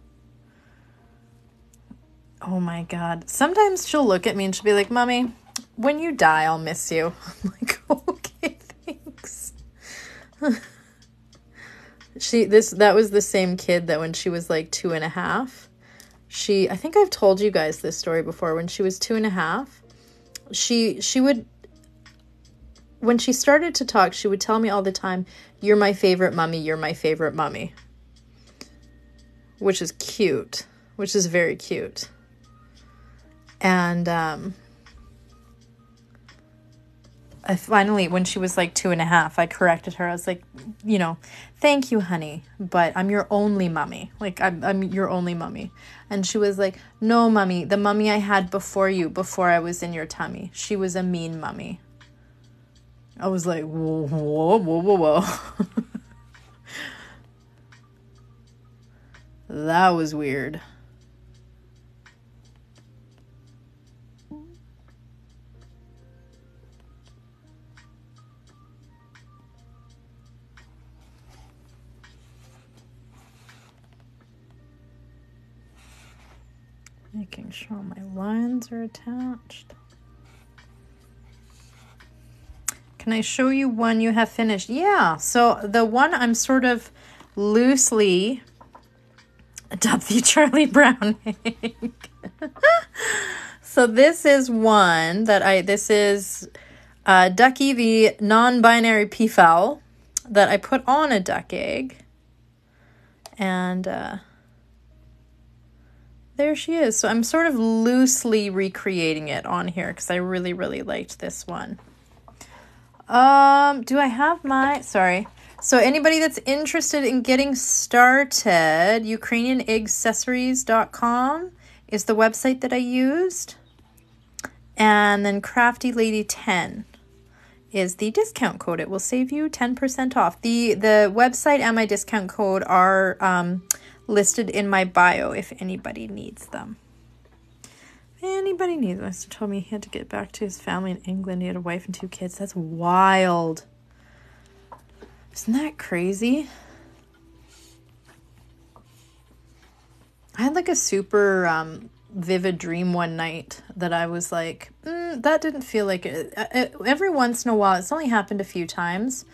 Oh my God. Sometimes she'll look at me and she'll be like, Mommy, when you die, I'll miss you. I'm like, okay, thanks. That was the same kid that when she was like 2.5, I think I've told you guys this story before. When she was 2.5, she would, when she started to talk, she would tell me all the time, you're my favorite mommy, you're my favorite mommy. Which is cute, which is very cute. And I finally, when she was like 2.5, I corrected her. I was like, thank you, honey, but I'm your only mommy. Like, I'm your only mommy. And she was like, no, mommy, the mommy I had before you, before I was in your tummy, she was a mean mommy. I was like, whoa, whoa, whoa, whoa, whoa. That was weird. Making sure my lines are attached. Can I show you one you have finished? Yeah, so the one I'm sort of loosely dubbed the Charlie Brown egg. So this is one that this is Ducky the non-binary peafowl that I put on a duck egg. And there she is. So I'm sort of loosely recreating it on here because I really, really liked this one. Do I have my... Sorry. So anybody that's interested in getting started, UkrainianAccessories.com is the website that I used. And then Crafty Lady 10 is the discount code. It will save you 10% off. The website and my discount code are listed in my bio if anybody needs them. If anybody needs them. He told me he had to get back to his family in England. He had a wife and 2 kids. That's wild. Isn't that crazy? I had like a super vivid dream one night that I was like, that didn't feel like it. Every once in a while, it's only happened a few times,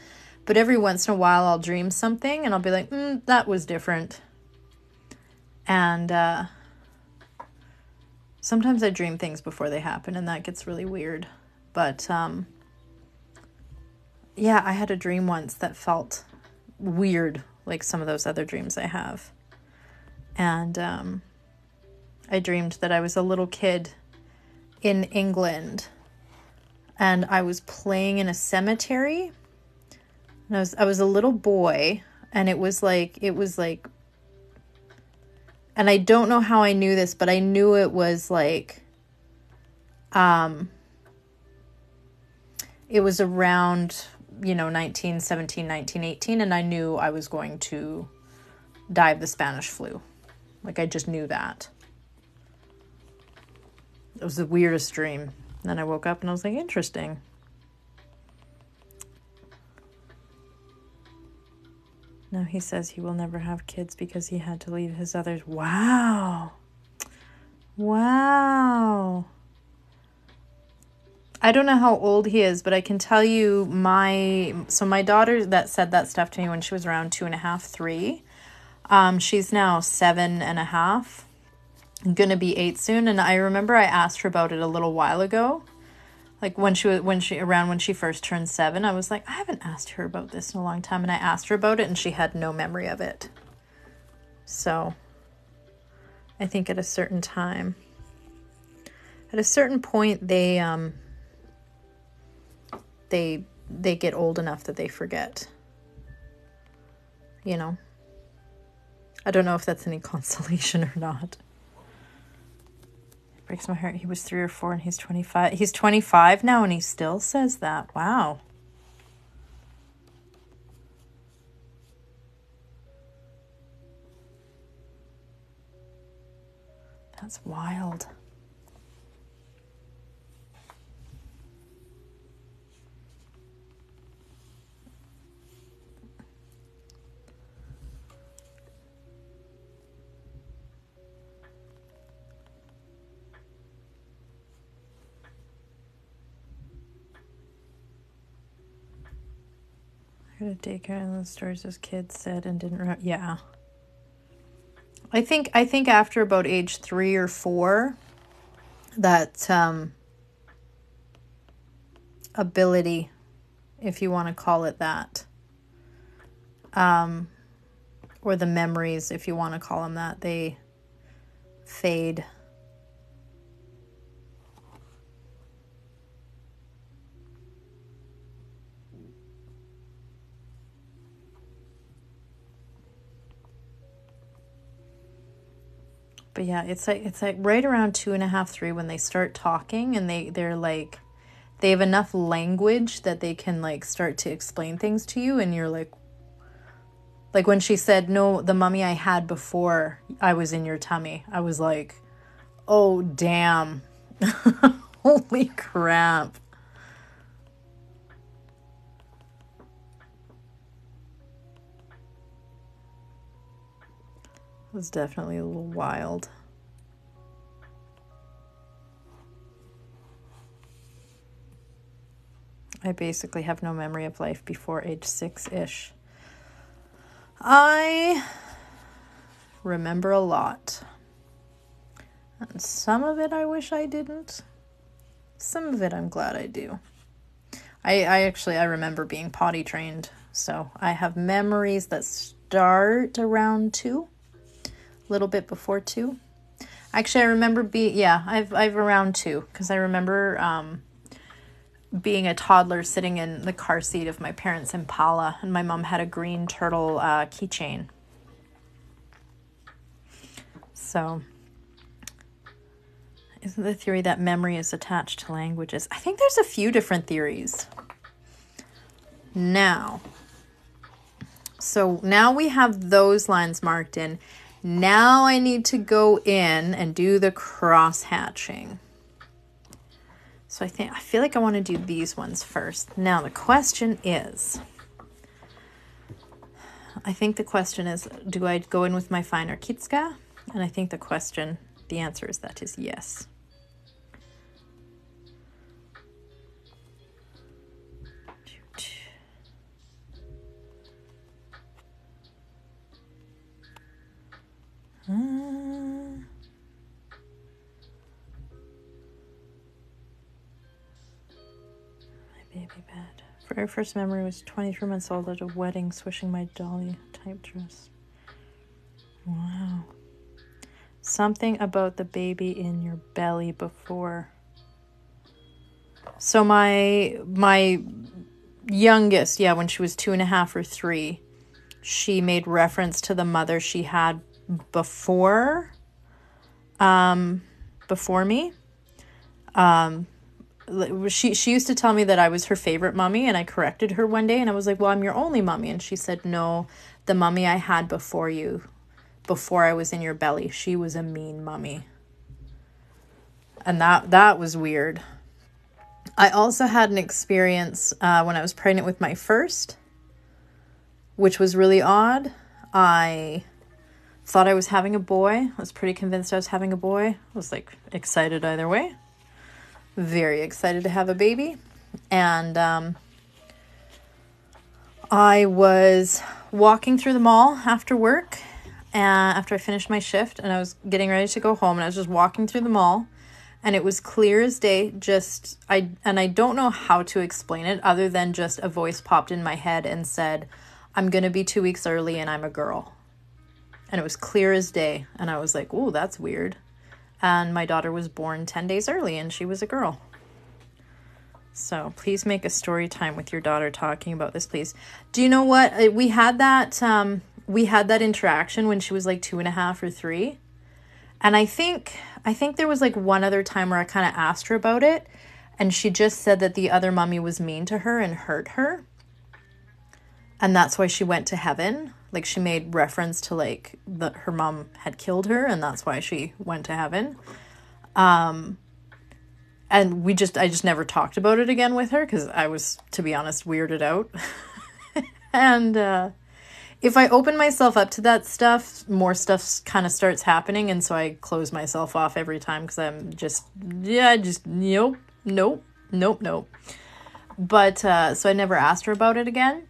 but every once in a while I'll dream something and I'll be like, that was different. And sometimes I dream things before they happen and that gets really weird. But yeah, I had a dream once that felt weird, like some of those other dreams I have. And I dreamed that I was a little kid in England and I was playing in a cemetery. And I was a little boy, and it was like, and I don't know how I knew this, but I knew it was like, it was around, 1917, 1918, and I knew I was going to die of the Spanish flu. Like, I just knew that. It was the weirdest dream. Then I woke up and I was like, interesting. Now he says he will never have kids because he had to leave his others. Wow. Wow. I don't know how old he is, but I can tell you my daughter that said that stuff to me when she was around 2.5, 3. She's now 7.5. Gonna be 8 soon. And I remember I asked her about it a little while ago. Like when she first turned 7, I was like, I haven't asked her about this in a long time. And I asked her about it and she had no memory of it. So I think at a certain time, at a certain point, they get old enough that they forget, I don't know if that's any consolation or not. It breaks my heart. He was 3 or 4 and he's 25. He's 25 now and he still says that. Wow. That's wild. A daycare and the stories those kids said and didn't remember. Yeah. I think after about age 3 or 4, that ability, if you want to call it that, or the memories, if you want to call them that, they fade. But yeah, it's like right around 2.5, 3 when they start talking and they're like, they have enough language that they can like start to explain things to you, and you're like when she said, no, the mummy I had before I was in your tummy, I was like, oh damn. Holy crap. It was definitely a little wild. I basically have no memory of life before age 6-ish. I remember a lot. And some of it I wish I didn't. Some of it I'm glad I do. I remember being potty trained. So I have memories that start around 2. Little bit before 2. Actually, I remember I've around 2 because I remember being a toddler sitting in the car seat of my parents' Impala, and my mom had a green turtle keychain. So, isn't the theory that memory is attached to languages? I think there's a few different theories. Now we have those lines marked in. Now I need to go in and do the cross hatching. So I feel like I want to do these ones first. Now the question is, do I go in with my finer Kitska? And I think the answer is that is yes. My baby bed. Very first memory was 23 months old at a wedding, swishing my dolly type dress. Wow. Something about the baby in your belly before. So my youngest, when she was 2.5 or 3, she made reference to the mother she had before me. She used to tell me that I was her favorite mummy, and I corrected her one day, and I was like, well, I'm your only mummy. And she said, no, the mummy I had before you, before I was in your belly, she was a mean mummy. And that was weird. I also had an experience when I was pregnant with my first, which was really odd. I thought I was having a boy. I was pretty convinced I was having a boy. I was like excited either way. Very excited to have a baby. And I was walking through the mall after work, after I finished my shift, and I was getting ready to go home, and I was just walking through the mall, and it was clear as day. I don't know how to explain it other than just a voice popped in my head and said, I'm going to be 2 weeks early and I'm a girl. And it was clear as day. And I was like, ooh, that's weird. And my daughter was born 10 days early and she was a girl. So please make a story time with your daughter talking about this, please. Do you know what? We had that interaction when she was like 2.5 or 3. And I think there was like one other time where I kind of asked her about it, and she just said that the other mummy was mean to her and hurt her. And that's why she went to heaven. Like, she made reference to like her mom had killed her, and that's why she went to heaven. And I just never talked about it again with her because I was, to be honest, weirded out. And if I open myself up to that stuff, more stuff kind of starts happening, and so I close myself off every time because I'm nope. But so I never asked her about it again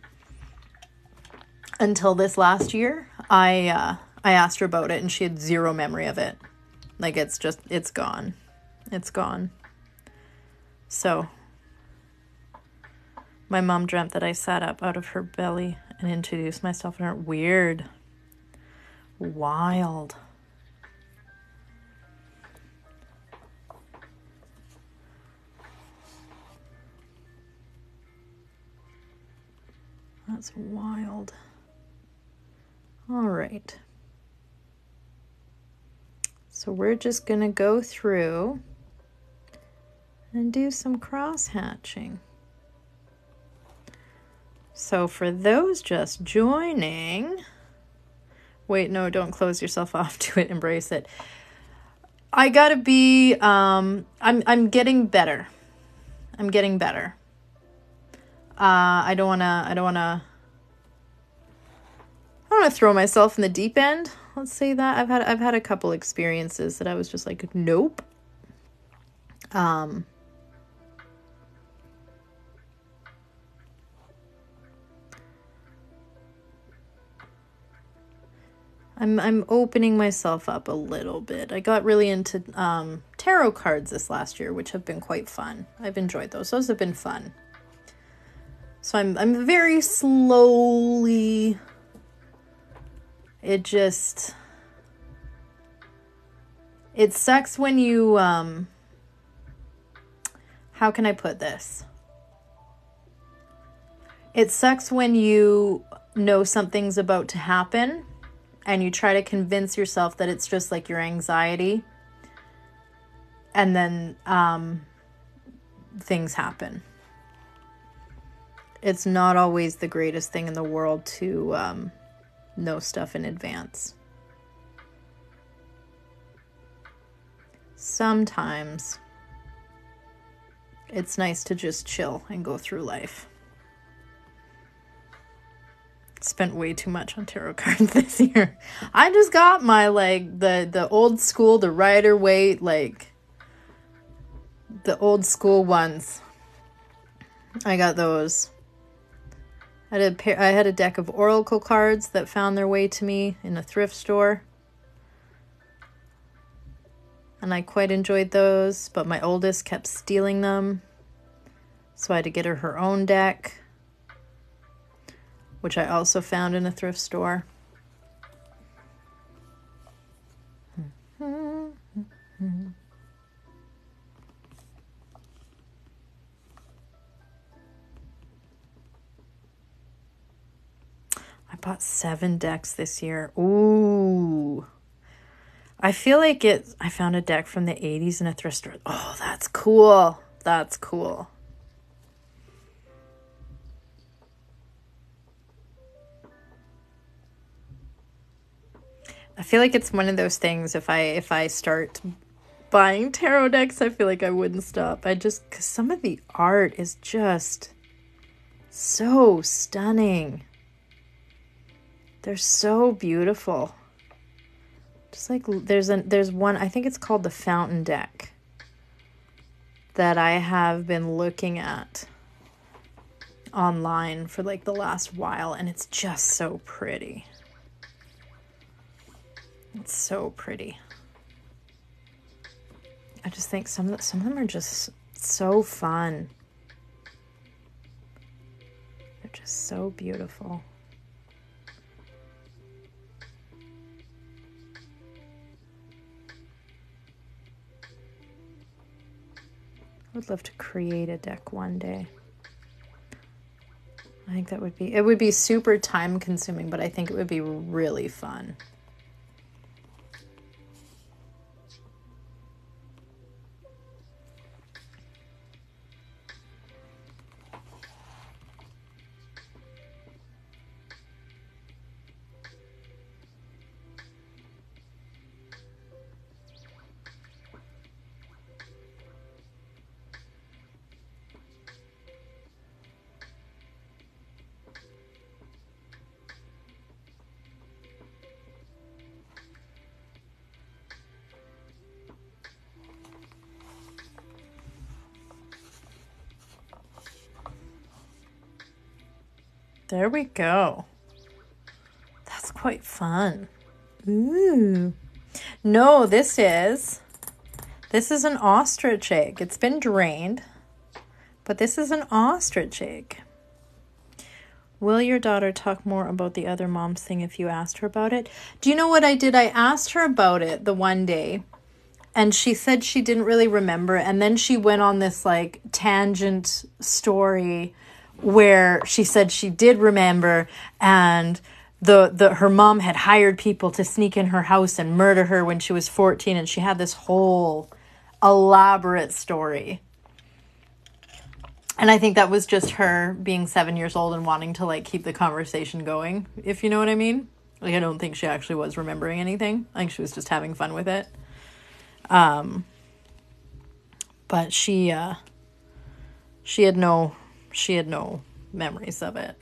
until this last year. I asked her about it, and she had zero memory of it. Like, it's gone. It's gone. So my mom dreamt that I sat up out of her belly and introduced myself in her. Weird. Wild. That's wild. All right. So we're just going to go through and do some cross hatching. So for those just joining, wait, no, don't close yourself off to it, embrace it. I gotta be, I'm getting better. I'm getting better. I don't wanna throw myself in the deep end. Let's say that. I've had a couple experiences that I was just like, nope. I'm opening myself up a little bit. I got really into tarot cards this last year, which have been quite fun. I've enjoyed those. Those have been fun. So I'm very slowly. It sucks when you, how can I put this? It sucks when you know something's about to happen and you try to convince yourself that it's just like your anxiety, and then things happen. It's not always the greatest thing in the world to know stuff in advance. Sometimes it's nice to just chill and go through life. Spent way too much on tarot cards this year. I just got my, like, the old school, the Rider-Waite, like, the old school ones. I got those. I had a deck of Oracle cards that found their way to me in a thrift store. And I quite enjoyed those, but my oldest kept stealing them. So I had to get her own deck, which I also found in a thrift store. I bought 7 decks this year. Ooh. I feel like I found a deck from the 80s in a thrift store. Oh, that's cool. That's cool. I feel like it's one of those things, if I start buying tarot decks, I feel like I wouldn't stop. Because some of the art is just so stunning. They're so beautiful. Just like there's one, I think it's called the Fountain deck, that I have been looking at online for like the last while, and it's just so pretty. It's so pretty. I just think some of them are just so fun. They're just so beautiful. I would love to create a deck one day. I think it would be super time consuming, but I think it would be really fun. There we go. That's quite fun. Ooh. No, this is an ostrich egg. It's been drained, but this is an ostrich egg. Will your daughter talk more about the other moms thing if you asked her about it? Do you know what I did? I asked her about it the one day, and she said she didn't really remember. And then she went on this like tangent story where she said she did remember, and her mom had hired people to sneak in her house and murder her when she was 14, and she had this whole elaborate story. And I think that was just her being 7 years old and wanting to like keep the conversation going, if you know what I mean. Like, I don't think she actually was remembering anything. I think she was just having fun with it. But she had no memories of it.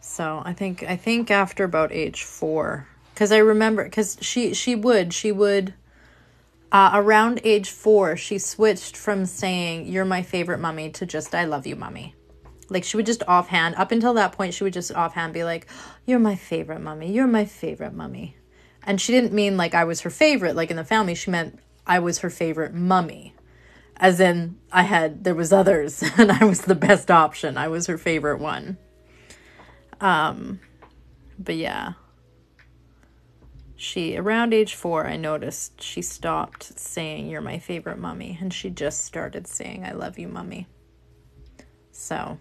So I think after about age 4, because I remember, because she would around age 4, she switched from saying "you're my favorite mummy" to just "I love you, mummy." Like, she would just offhand, up until that point, she would just offhand be like, "You're my favorite mummy. You're my favorite mummy." And she didn't mean like I was her favorite, like in the family. She meant I was her favorite mummy. As in, there was others, and I was the best option. I was her favorite one. But yeah. Around age 4, I noticed she stopped saying, "You're my favorite mommy," and she just started saying, "I love you, mommy." So,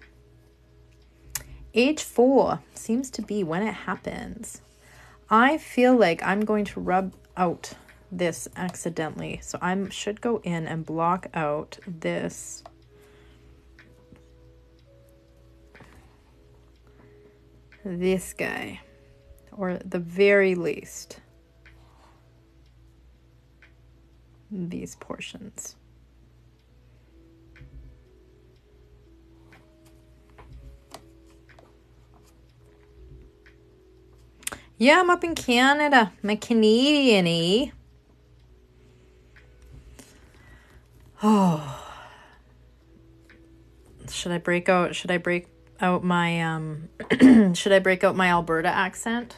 age 4 seems to be when it happens. I feel like I'm going to rub out this accidentally. So I should go in and block out this. This guy. Or at the very least, these portions. Yeah, I'm up in Canada. I'm a Canadian-y. Oh. Should I break out my should I break out my Alberta accent?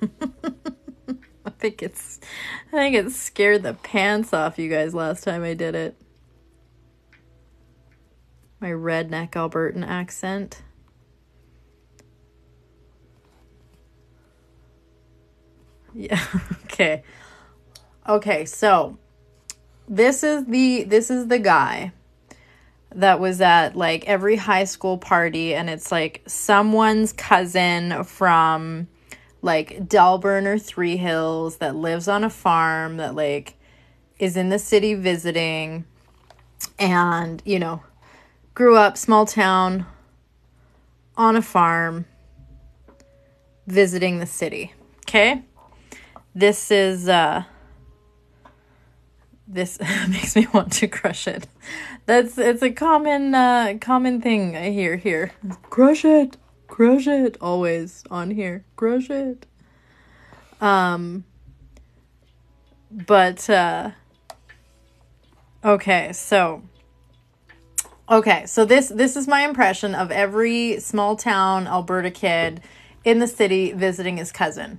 I think it scared the pants off you guys last time I did it. My redneck Albertan accent. Yeah, okay. Okay, so this is the guy that was at like every high school party, and it's like someone's cousin from like Delburn or Three Hills that lives on a farm that like is in the city visiting, and you know, grew up small town on a farm visiting the city. Okay? This is this makes me want to crush it. It's a common thing I hear here. Crush it, always on here. Crush it. But okay, so this is my impression of every small town Alberta kid in the city visiting his cousin.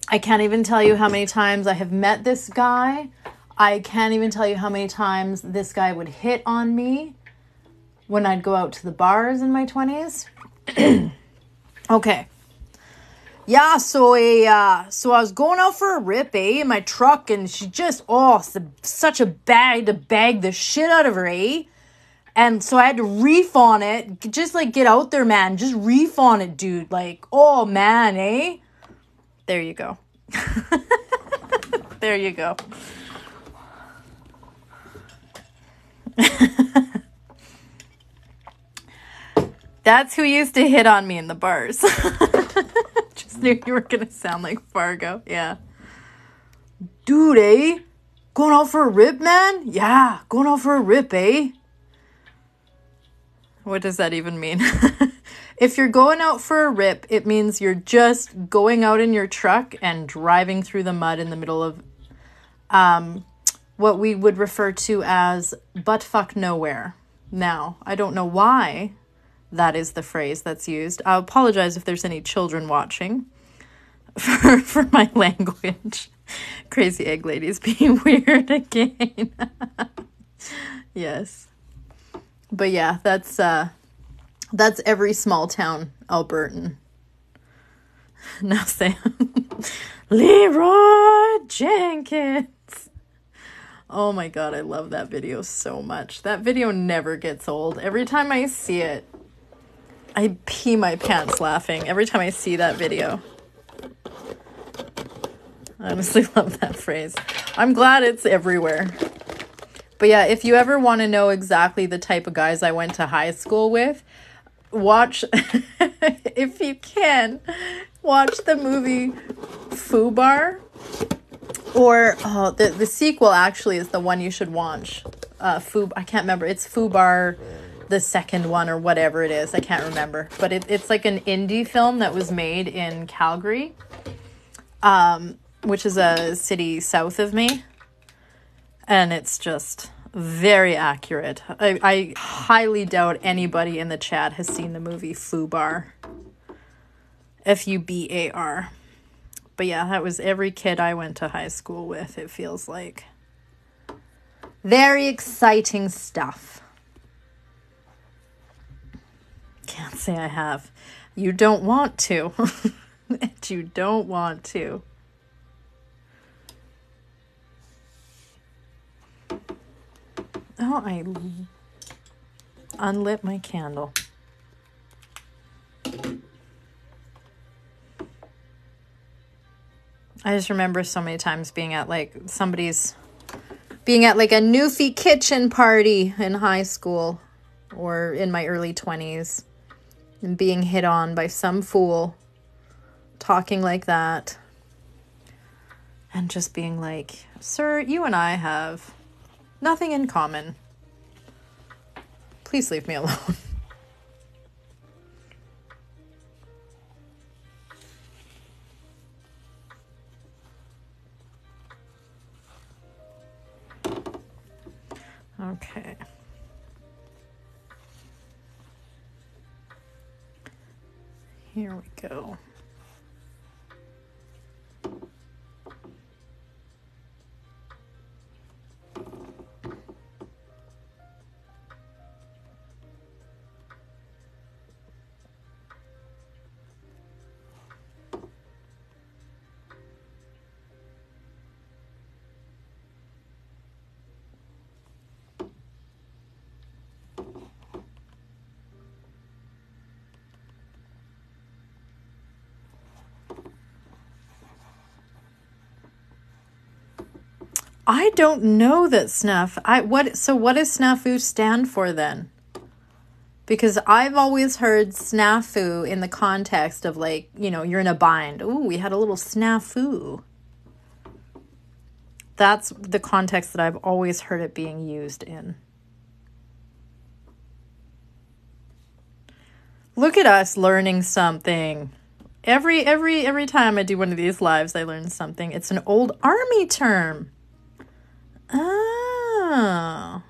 I can't even tell you how many times I have met this guy. I can't even tell you how many times this guy would hit on me when I'd go out to the bars in my 20s. Okay. Yeah, so I was going out for a rip, in my truck, and she just, such a bag to bag the shit out of her, And so I had to reef on it. Just, like, get out there, man. Just reef on it, dude. Like, oh, man, There you go. There you go. That's who used to hit on me in the bars. Just knew you were going to sound like Fargo. Yeah. Dude, going out for a rip, man? Yeah, going out for a rip, What does that even mean? If you're going out for a rip, it means you're just going out in your truck and driving through the mud in the middle of what we would refer to as buttfuck nowhere. Now, I don't know why that is the phrase that's used. I apologize if there's any children watching for my language. Crazy egg ladies being weird again. Yes. But yeah, that's every small town Albertan. Now Sam. Leroy Jenkins. Oh my god, I love that video so much. That video never gets old. Every time I see it, I pee my pants laughing. Every time I see that video. I honestly love that phrase. I'm glad it's everywhere. But yeah, if you ever want to know exactly the type of guys I went to high school with, watch, if you can, watch the movie Fubar. Or the sequel actually is the one you should watch. I can't remember. It's Fubar, the second one or whatever it is. I can't remember. But it's like an indie film that was made in Calgary, which is a city south of me. And it's just very accurate. I highly doubt anybody in the chat has seen the movie Fubar. Fubar. But yeah, that was every kid I went to high school with, it feels like. Very exciting stuff. Can't say I have. You don't want to. that you don't want to. Oh, I unlit my candle. I just remember so many times being at like a Newfie kitchen party in high school or in my early 20s and being hit on by some fool talking like that and just being like, sir, you and I have nothing in common. Please leave me alone. Okay. Here we go. I don't know that what does snafu stand for then? Because I've always heard snafu in the context of like, you're in a bind. Ooh, we had a little snafu. That's the context that I've always heard it being used in. Look at us learning something. Every time I do one of these lives, I learn something. It's an old army term. Oh.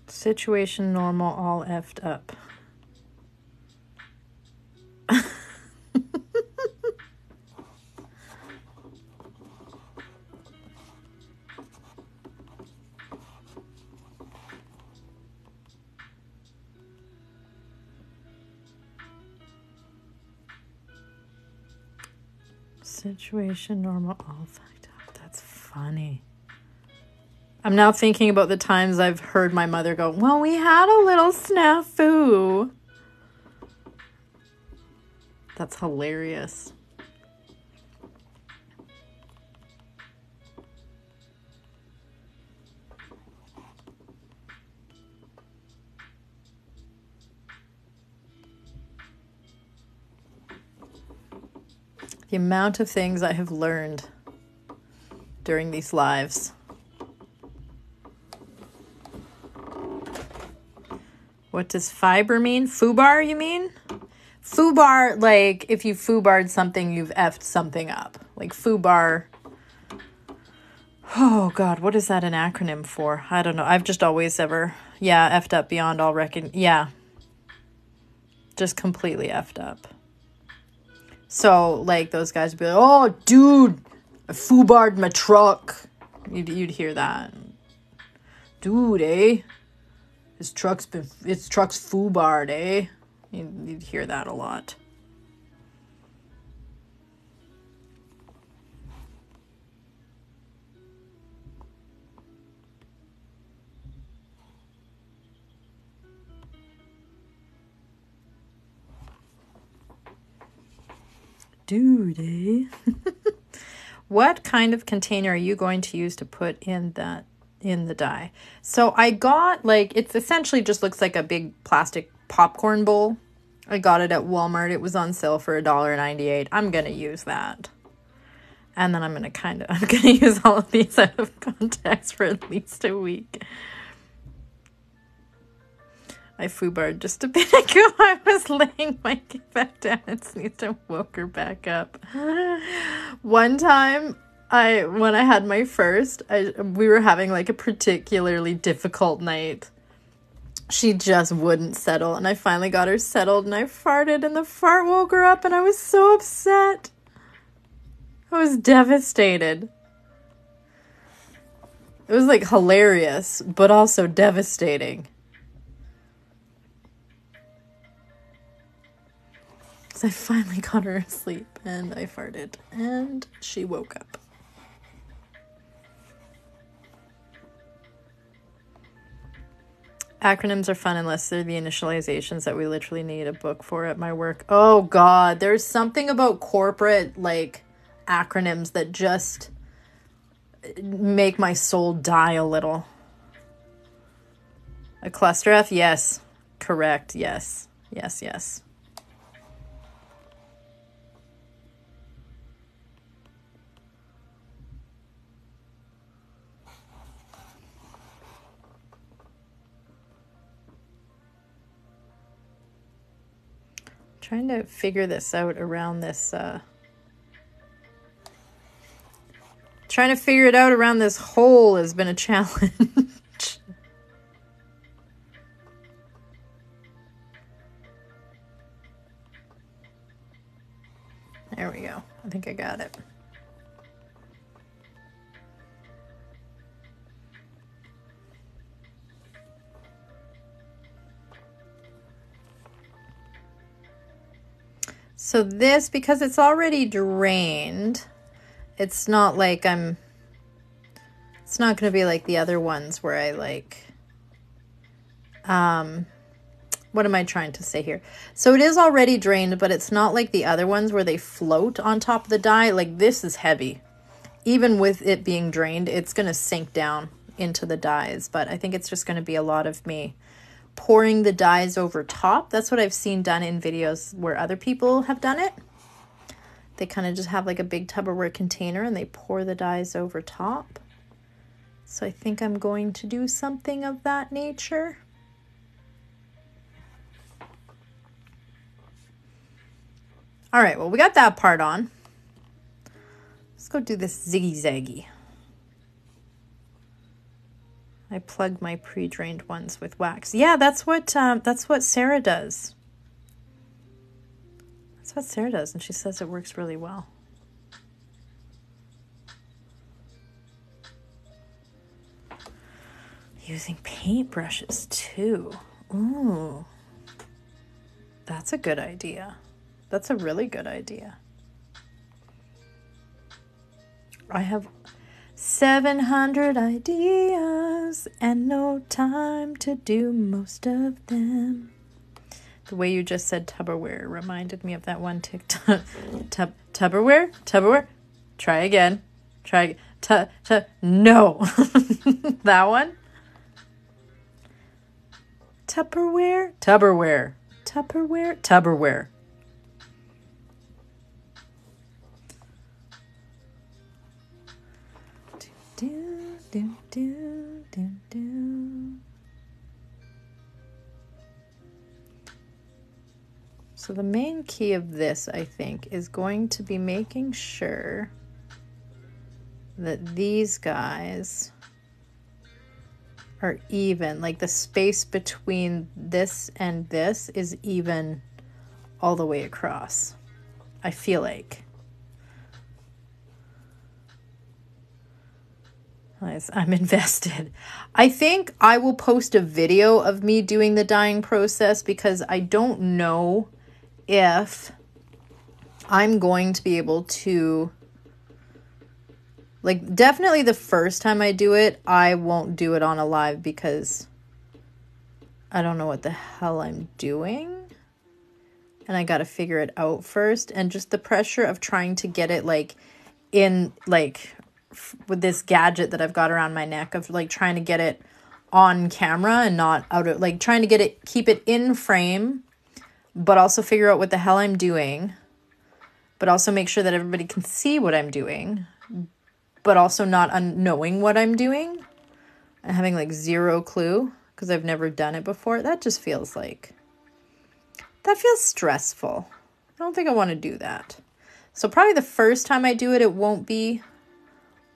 Situation normal, all effed up. Situation normal, all fucked up. That's funny. I'm now thinking about the times I've heard my mother go, well, we had a little snafu. That's hilarious. The amount of things I have learned during these lives. What does fiber mean? Foobar, you mean? Foobar, like if you foobarred something, you've effed something up. Like foobar. Oh God, what is that an acronym for? I don't know. I've just always effed up beyond all yeah. Just completely effed up. So, like, those guys would be like, oh, dude, I foobarred my truck. You'd hear that. Dude, eh? His truck's foobarred, eh? You'd hear that a lot. Dude, eh? What kind of container are you going to use to put in the dye? So I got it's essentially just looks like a big plastic popcorn bowl. I got it at Walmart. It was on sale for $1.98. I'm going to use that. And then I'm going to use all of these out of context for at least a week. I foobarred just a bit ago. I was laying my kid back down and sneezed and woke her back up. One time, when I had my first, we were having like a particularly difficult night. She just wouldn't settle, and I finally got her settled, and I farted, and the fart woke her up, and I was so upset. I was devastated. It was like hilarious, but also devastating. So I finally got her asleep, and I farted, and she woke up. Acronyms are fun unless they're the initializations that we literally need a book for at my work. Oh God, there's something about corporate like acronyms that just make my soul die a little. A cluster F? Yes. Correct. Yes. Yes, yes. Trying to figure this out around this trying to figure it out around this hole has been a challenge. There we go. I think I got it. So this, because it's already drained, it's not like it's not going to be like the other ones where I like, what am I trying to say here? So it is already drained, but it's not like the other ones where they float on top of the dye. Like this is heavy. Even with it being drained, it's going to sink down into the dyes, but I think it's just going to be a lot of me pouring the dyes over top. That's what I've seen done in videos where other people have done it. They kind of just have like a big Tupperware container and they pour the dyes over top. So I think I'm going to do something of that nature. All right, well, we got that part on. Let's go do this ziggy-zaggy. I plug my pre-drained ones with wax. Yeah, that's what Sarah does. That's what Sarah does, and she says it works really well. Using paintbrushes too. Ooh, that's a good idea. That's a really good idea. I have 700 ideas and no time to do most of them. The way you just said Tupperware reminded me of that one TikTok. Tupperware? Tupperware? Try again. Try. No. That one? Tupperware? Tupperware. Tupperware? Tupperware. So the main key of this, I think, is going to be making sure that these guys are even. Like the space between this and this is even all the way across. I feel like. I'm invested. I think I will post a video of me doing the dyeing process because I don't know if I'm going to be able to, like, definitely the first time I do it, I won't do it on a live because I don't know what the hell I'm doing. And I got to figure it out first. And just the pressure of trying to get it like in like with this gadget that I've got around my neck of like trying to get it on camera and not out of like trying to get it, keep it in frame, but also figure out what the hell I'm doing, but also make sure that everybody can see what I'm doing, but also not knowing what I'm doing and having like zero clue because I've never done it before. That just feels like, that feels stressful. I don't think I want to do that. So probably the first time I do it, it won't be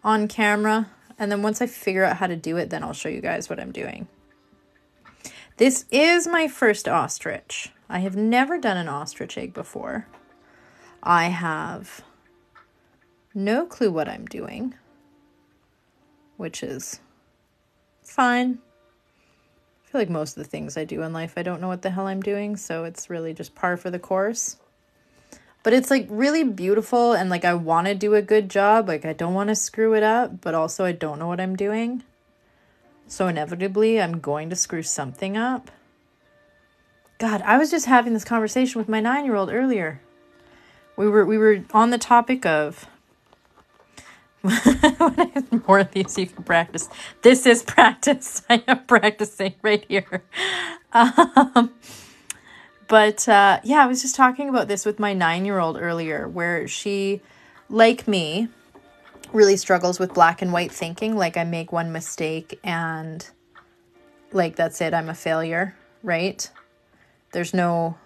on camera. And then once I figure out how to do it, then I'll show you guys what I'm doing. This is my first ostrich. I have never done an ostrich egg before. I have no clue what I'm doing, which is fine. I feel like most of the things I do in life, I don't know what the hell I'm doing, so it's really just par for the course. But it's like really beautiful, and like I want to do a good job. Like I don't want to screw it up, but also I don't know what I'm doing. So inevitably I'm going to screw something up. God, I was just having this conversation with my 9-year-old earlier. We were on the topic of more of these you can practice. This is practice. I am practicing right here. But yeah, I was just talking about this with my 9-year-old earlier, where she, like me, really struggles with black and white thinking. Like I make one mistake and like that's it, I'm a failure, right? There's no...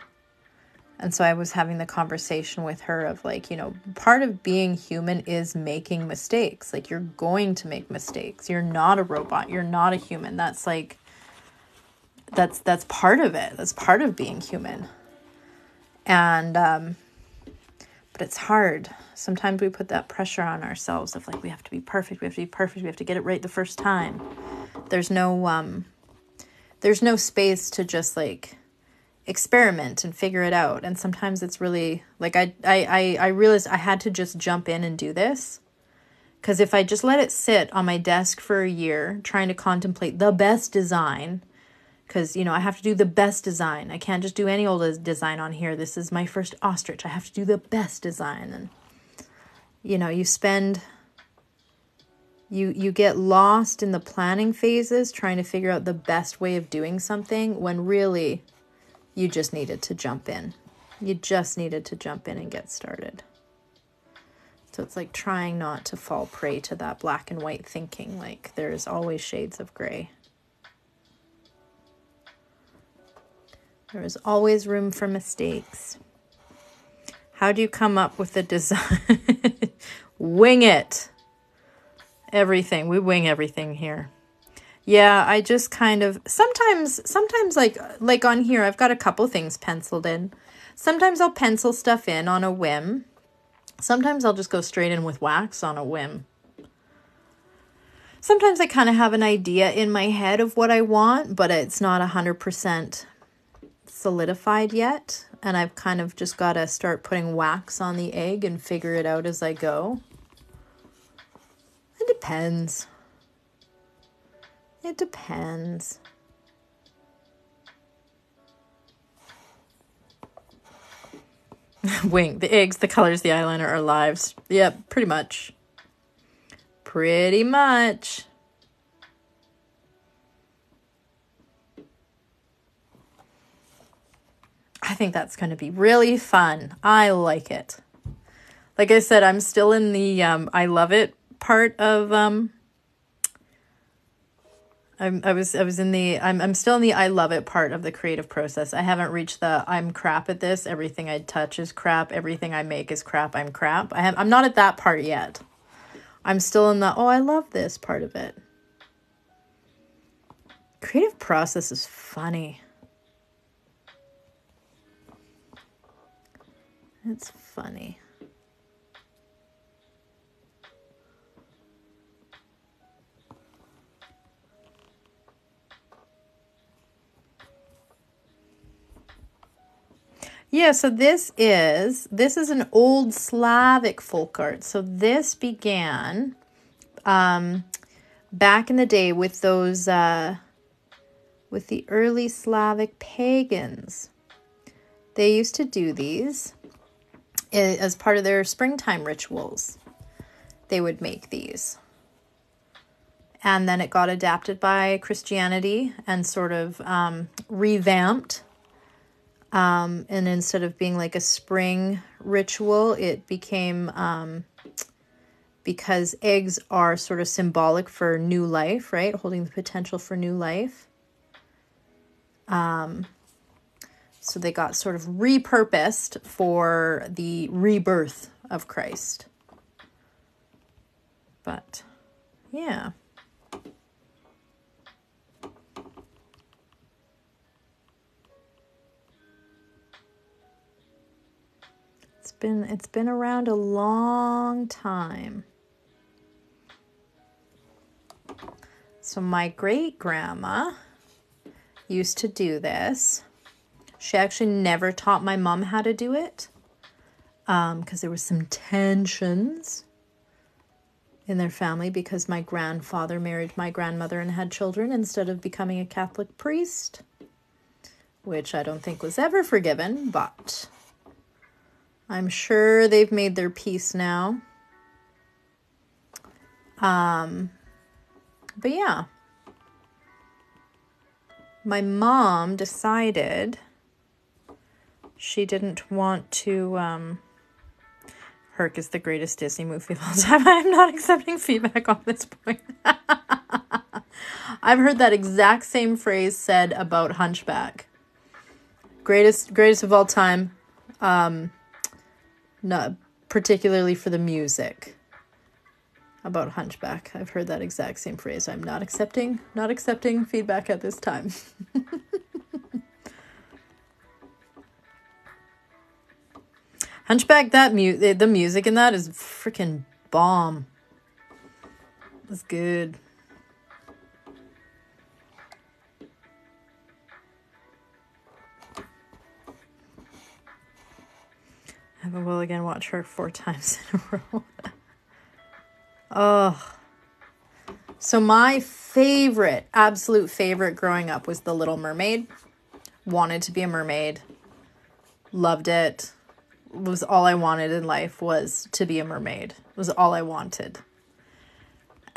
And so I was having the conversation with her of like, you know, part of being human is making mistakes. Like you're going to make mistakes. You're not a robot. You're not a human. That's like, that's part of it. That's part of being human. And, but it's hard. Sometimes we put that pressure on ourselves of like, we have to be perfect. We have to be perfect. We have to get it right the first time. There's no space to just like experiment and figure it out. And sometimes it's really like I realized I had to just jump in and do this, because if I just let it sit on my desk for a year trying to contemplate the best design, because you know I have to do the best design, I can't just do any old design on here. This is my first ostrich. I have to do the best design. And you know, you get lost in the planning phases trying to figure out the best way of doing something, when really you just needed to jump in. You just needed to jump in and get started. So it's like trying not to fall prey to that black and white thinking. Like there's always shades of gray. There is always room for mistakes. How do you come up with a design? Wing it. Everything. We wing everything here. Yeah, I just kind of, sometimes like on here, I've got a couple things penciled in. Sometimes I'll pencil stuff in on a whim. Sometimes I'll just go straight in with wax on a whim. Sometimes I kind of have an idea in my head of what I want, but it's not 100% solidified yet. And I've kind of just got to start putting wax on the egg and figure it out as I go. It depends. It depends. Wing. The eggs, the colors, the eyeliner are lives. Yep, pretty much. Pretty much. I think that's going to be really fun. I like it. Like I said, I'm still in the I love it part of I'm still in the I love it part of the creative process. I haven't reached the I'm crap at this. Everything I touch is crap. Everything I make is crap. I'm crap. I'm not at that part yet. I'm still in the oh, I love this part of it. Creative process is funny. It's funny. Yeah, so this is an old Slavic folk art. So this began back in the day with those with the early Slavic pagans. They used to do these as part of their springtime rituals. They would make these. And then it got adapted by Christianity and sort of revamped. And instead of being like a spring ritual, it became, because eggs are sort of symbolic for new life, right? Holding the potential for new life. So they got sort of repurposed for the rebirth of Christ. But, yeah. It's been around a long time. So my great grandma used to do this. She actually never taught my mom how to do it because there was some tensions in their family because my grandfather married my grandmother and had children instead of becoming a Catholic priest, which I don't think was ever forgiven, but I'm sure they've made their peace now. But yeah, my mom decided she didn't want to, Herc is the greatest Disney movie of all time. I'm not accepting feedback on this point. I've heard that exact same phrase said about Hunchback. Greatest of all time. Not particularly for the music. About Hunchback. I've heard that exact same phrase. I'm not accepting feedback at this time. Hunchback, the music in that is freaking bomb. It's good. I will again watch her 4 times in a row. Oh. So my absolute favorite growing up was The Little Mermaid. Wanted to be a mermaid. Loved it. Was all I wanted in life was to be a mermaid. It was all I wanted.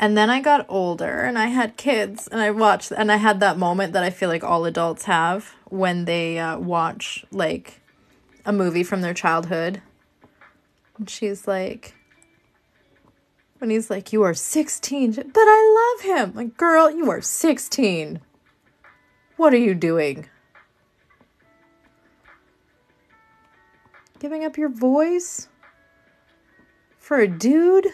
And then I got older and I had kids and I had that moment that I feel like all adults have when they watch like a movie from their childhood. And she's like, when he's like, you are 16, but I love him. Like, girl, you are 16. What are you doing? Giving up your voice for a dude?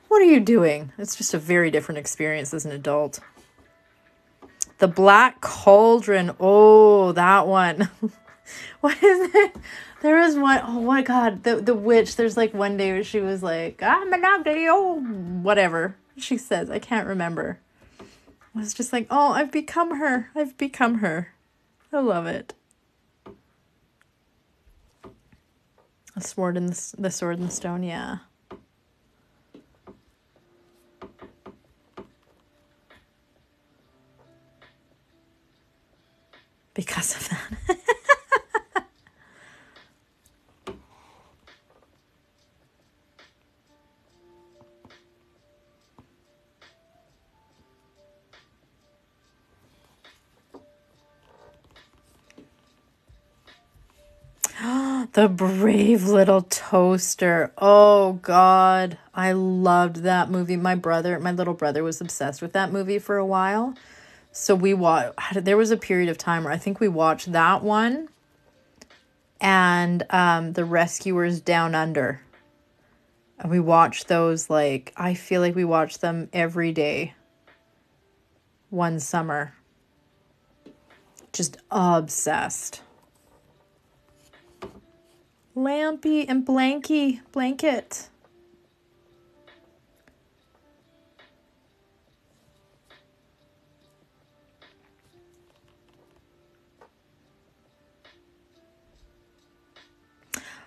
What are you doing? It's just a very different experience as an adult. The Black Cauldron. Oh, that one. What is it? There is one. Oh my God. The witch. There's like one day where she was like, I'm an ugly old whatever she says. I can't remember. I was just like, oh, I've become her. I've become her. I love it. The Sword and the Stone. Yeah. Because of that. The Brave Little Toaster. Oh God, I loved that movie. My little brother was obsessed with that movie for a while. So there was a period of time where I think we watched that one and The Rescuers Down Under. And we watched those I feel like we watched them every day one summer. Just obsessed. Lampy and Blanket.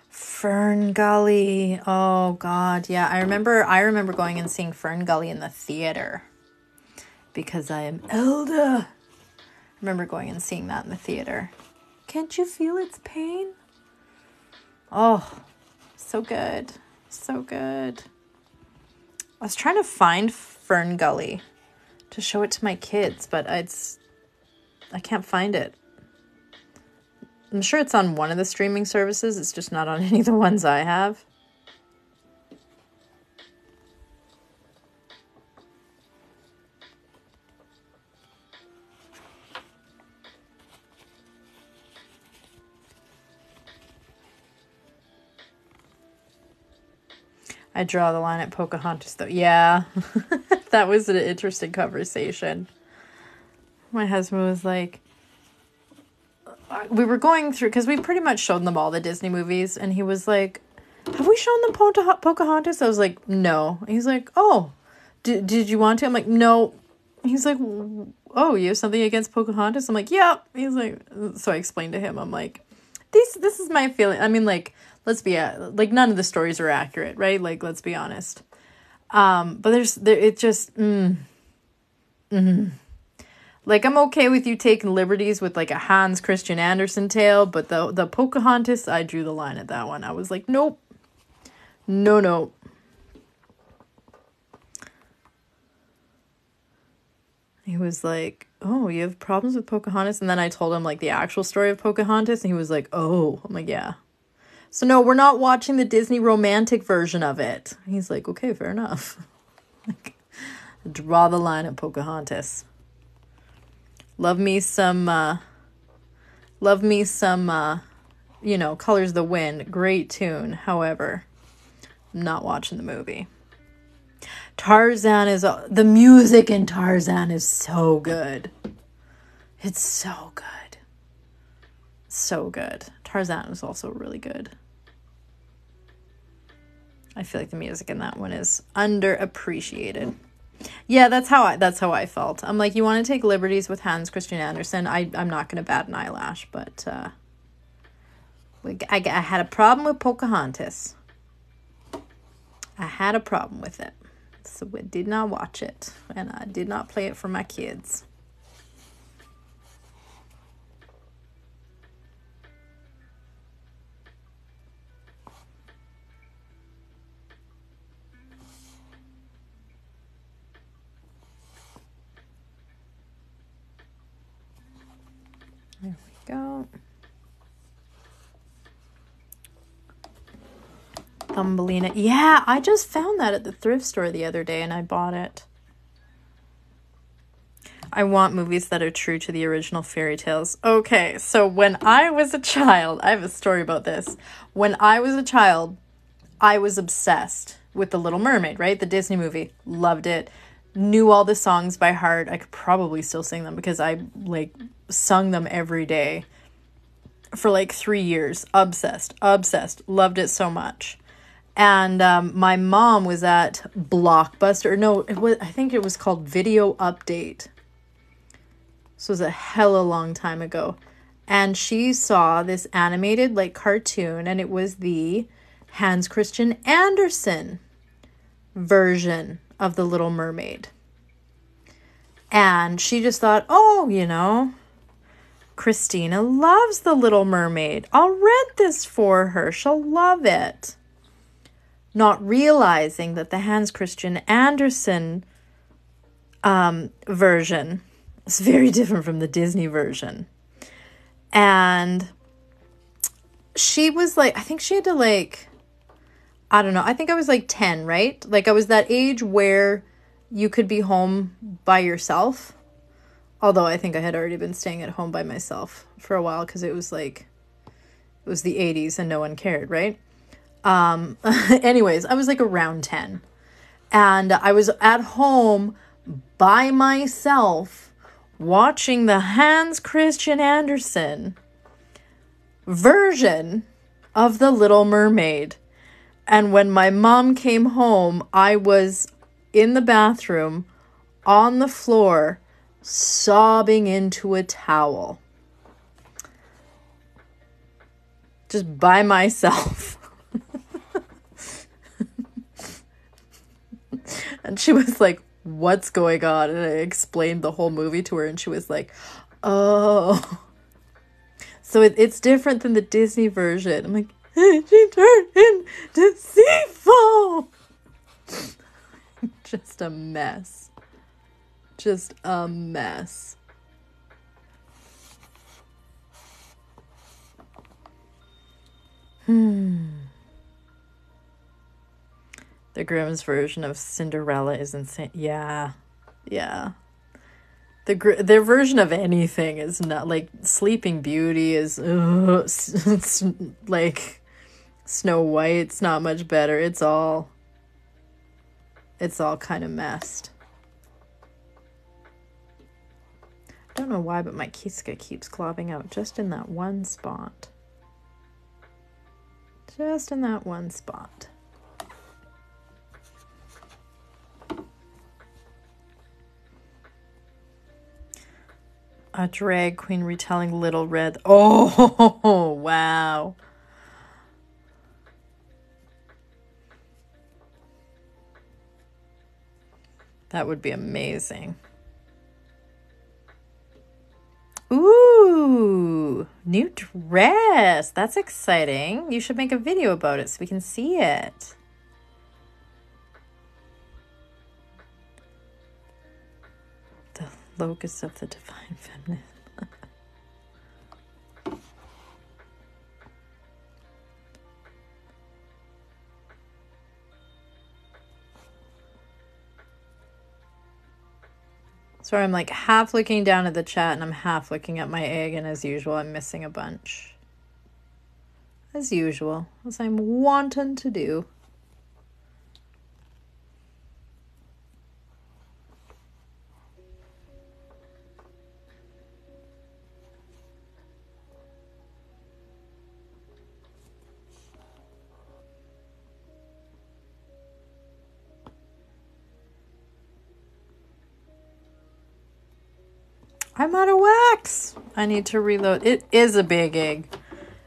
Fern Gully. Oh God, yeah. I remember going and seeing Fern Gully in the theater because I am elder. I remember going and seeing that in the theater. Can't you feel its pain? Oh, so good. So good. I was trying to find Fern Gully to show it to my kids, but I can't find it. I'm sure it's on one of the streaming services. It's just not on any of the ones I have. I draw the line at Pocahontas, though. Yeah, that was an interesting conversation. My husband was like, we were going through, because we pretty much showed them all the Disney movies, and he was like, have we shown them Pocahontas? I was like, no. He's like, oh, did you want to? I'm like, no. He's like, oh, you have something against Pocahontas? I'm like, yeah. He's like, so I explained to him, I'm like, this is my feeling. I mean, like, let's be, like, none of the stories are accurate, right? Like, let's be honest. But it just, like, I'm okay with you taking liberties with, like, a Hans Christian Andersen tale, but the Pocahontas, I drew the line at that one. I was like, nope. No. He was like, oh, you have problems with Pocahontas? And then I told him, like, the actual story of Pocahontas, and he was like, oh. I'm like, yeah. So, no, we're not watching the Disney romantic version of it. He's like, okay, fair enough. Like, draw the line at Pocahontas. Love me some, you know, Colors of the Wind. Great tune. However, I'm not watching the movie. Tarzan is, the music in Tarzan is so good. It's so good. So good. Tarzan is also really good. I feel like the music in that one is underappreciated. Yeah, that's how I felt. I'm like, you want to take liberties with Hans Christian Andersen? I'm not going to bat an eyelash, but I had a problem with Pocahontas. I had a problem with it. So I did not watch it, and I did not play it for my kids. There we go. Thumbelina. Yeah, I just found that at the thrift store the other day and I bought it. I want movies that are true to the original fairy tales. Okay, so when I was a child, I have a story about this. When I was a child, I was obsessed with The Little Mermaid, right? The Disney movie. Loved it. Knew all the songs by heart. I could probably still sing them because I, like, sung them every day for, like, 3 years. Obsessed. Loved it so much. And my mom was at Blockbuster. No, I think it was called Video Update. This was a hella long time ago. And she saw this animated, like, cartoon, and it was the Hans Christian Andersen version of The Little Mermaid. And she just thought, oh, you know, Christina loves The Little Mermaid. I'll rent this for her. She'll love it. Not realizing that the Hans Christian Andersen version is very different from the Disney version. And she was like, I think she had to, like, I don't know. I think I was like 10, right? Like, I was that age where you could be home by yourself. Although I think I had already been staying at home by myself for a while because it was like, it was the 80s and no one cared, right? Anyways, I was like around 10. And I was at home by myself watching the Hans Christian Andersen version of The Little Mermaid. And when my mom came home, I was in the bathroom on the floor sobbing into a towel. Just by myself. And she was like, what's going on? And I explained the whole movie to her and she was like, oh. So it's different than the Disney version. I'm like, she turned into Seafoam. Just a mess. Just a mess. The Grimm's version of Cinderella is insane. Yeah. Their version of anything is not, like, Sleeping Beauty is like Snow White's not much better. It's all kind of messed. don't know why, but my Kiska keeps clobbing out just in that one spot. Just in that one spot. A drag queen retelling Little Red. Oh, wow. That would be amazing. Ooh, new dress. That's exciting. You should make a video about it so we can see it. The locus of the divine feminine. Sorry, I'm like half looking down at the chat and I'm half looking at my egg, and as usual, I'm missing a bunch. As usual, as I'm wanting to do. I'm out of wax. I need to reload. It is a big egg.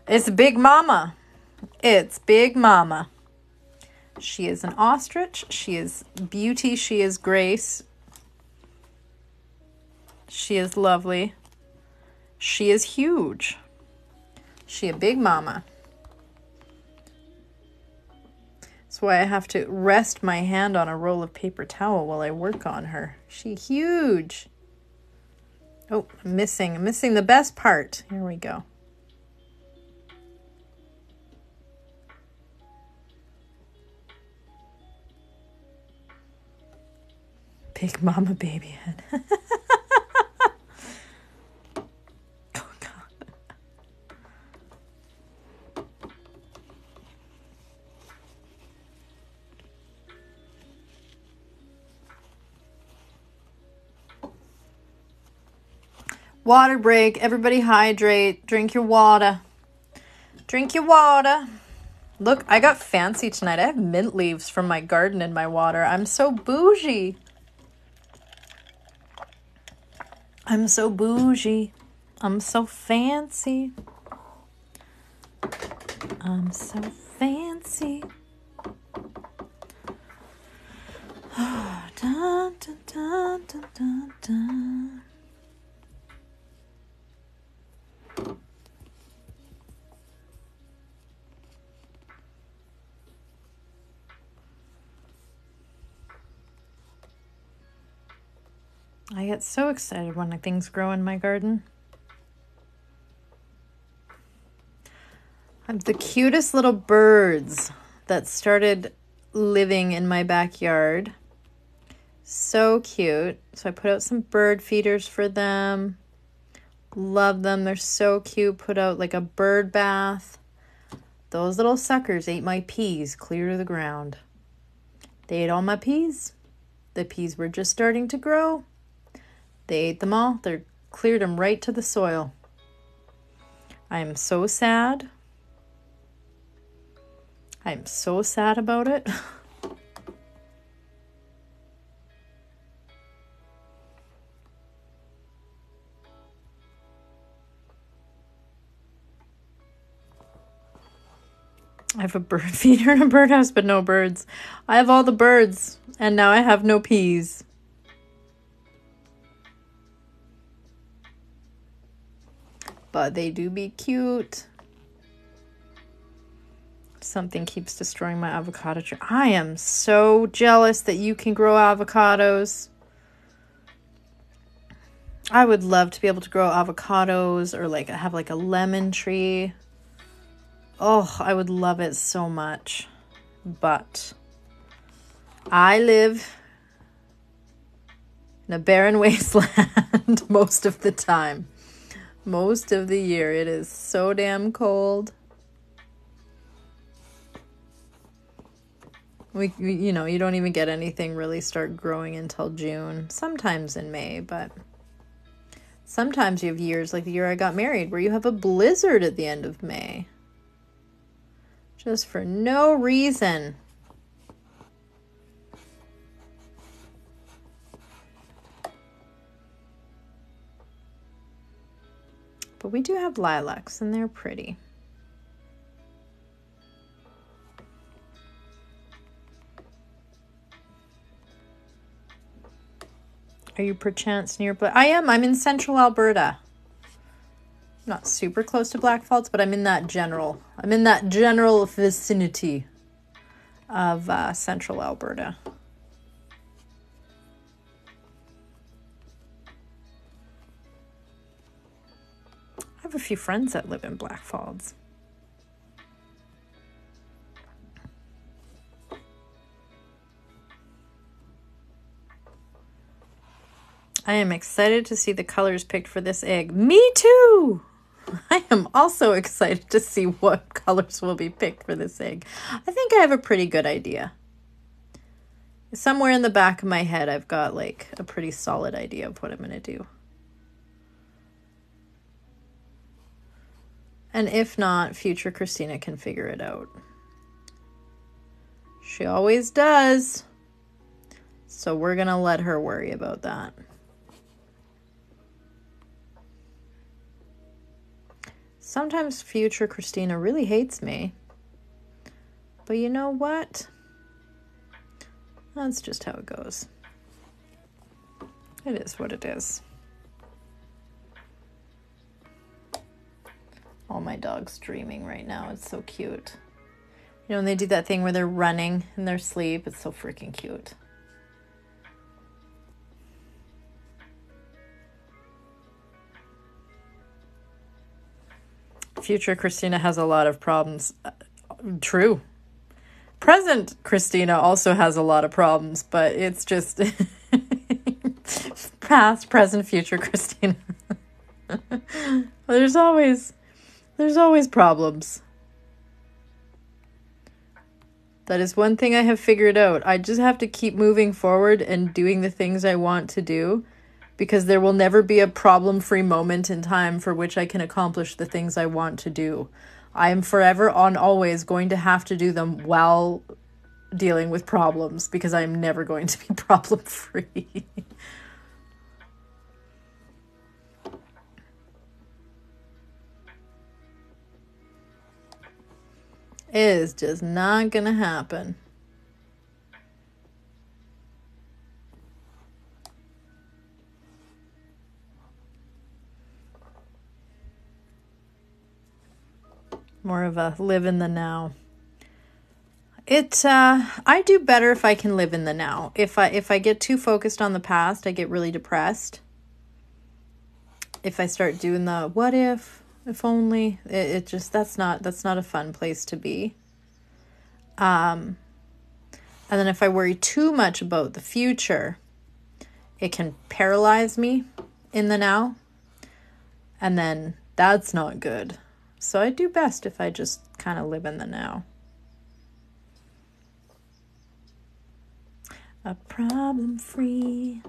It's Big Mama. It's Big Mama. She is an ostrich. She is beauty. She is grace. She is lovely. She is huge. She a Big Mama. That's why I have to rest my hand on a roll of paper towel while I work on her. She huge. Oh, I'm missing the best part. Here we go. Big Mama baby head. Oh, God. Water break. Everybody hydrate. Drink your water. Drink your water. Look, I got fancy tonight. I have mint leaves from my garden in my water. I'm so bougie. I'm so bougie. I'm so fancy. I'm so fancy. Dun, dun, dun, dun, dun, dun. I get so excited when things grow in my garden. I have the cutest little birds that started living in my backyard. So cute. So I put out some bird feeders for them. Love them. They're so cute. Put out like a bird bath. Those little suckers ate my peas clear to the ground. They ate all my peas. The peas were just starting to grow. They ate them all. They cleared them right to the soil. I am so sad. I am so sad about it. I have a bird feeder and a birdhouse, but no birds. I have all the birds, and now I have no peas. But they do be cute. Something keeps destroying my avocado tree. I am so jealous that you can grow avocados. I would love to be able to grow avocados or like have like a lemon tree. Oh, I would love it so much. But I live in a barren wasteland most of the time. Most of the year. It is so damn cold. You know, you don't even get anything really start growing until June. Sometimes in May, but Sometimes you have years, like the year I got married, where you have a blizzard at the end of May. Just for no reason. But we do have lilacs, and they're pretty. Are you perchance near? I am. I'm in central Alberta. Not super close to Blackfalds, but I'm in that general vicinity of central Alberta. I have a few friends that live in Blackfalds. I am excited to see the colors picked for this egg. Me too! I am also excited to see what colors will be picked for this egg. I think I have a pretty good idea. Somewhere in the back of my head, I've got like a pretty solid idea of what I'm going to do. And if not, future Christina can figure it out. She always does. So we're going to let her worry about that. Sometimes future Christina really hates me. But you know what? That's just how it goes. It is what it is. All my dogs dreaming right now. It's so cute. You know, when they do that thing where they're running in their sleep, it's so freaking cute. Future Christina has a lot of problems. True. Present Christina also has a lot of problems, but it's just past, present, future Christina. There's always problems. That is one thing I have figured out. I just have to keep moving forward and doing the things I want to do, because there will never be a problem-free moment in time for which I can accomplish the things I want to do. I am forever on always going to have to do them while dealing with problems, because I am never going to be problem-free. It is just not going to happen. More of a live in the now. I do better if I can live in the now. If I get too focused on the past, I get really depressed. If I start doing the what if only, it just that's not a fun place to be. And then if I worry too much about the future, it can paralyze me in the now. And then that's not good. So I do best if I just kind of live in the now. A problem-free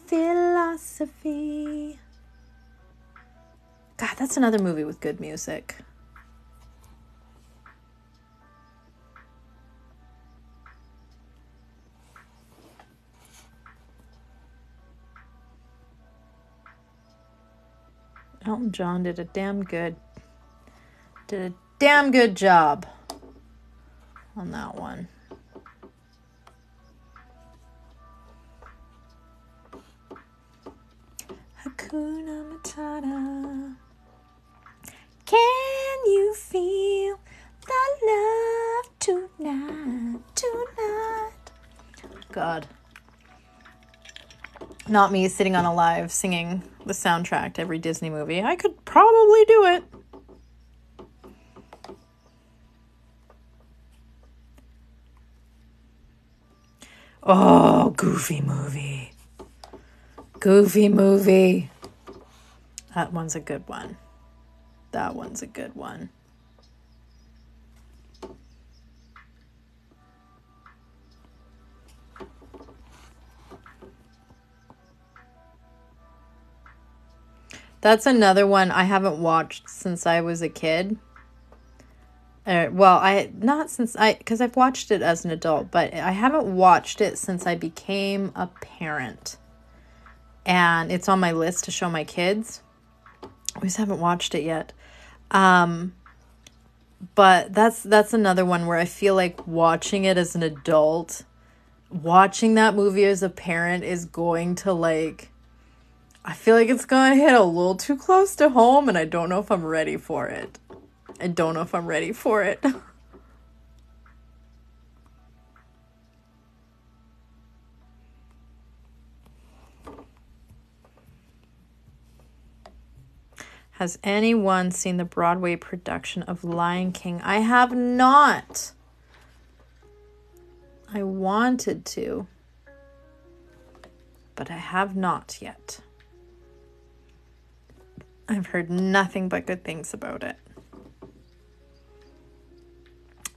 philosophy. God, that's another movie with good music. Elton John did a damn good job on that one. Hakuna Matata. Can you feel the love tonight? God. Not me sitting on a live singing the soundtrack to every Disney movie. I could probably do it. Oh, Goofy movie. Goofy movie. That one's a good one. That one's a good one. That's another one I haven't watched since I was a kid. Well, I not since I because I've watched it as an adult, but I haven't watched it since I became a parent. And it's on my list to show my kids. I just haven't watched it yet. But that's another one where I feel like watching it as an adult, watching that movie as a parent is going to like, I feel like it's going to hit a little too close to home, and I don't know if I'm ready for it. I don't know if I'm ready for it. Has anyone seen the Broadway production of Lion King? I have not. I wanted to, but I have not yet. I've heard nothing but good things about it.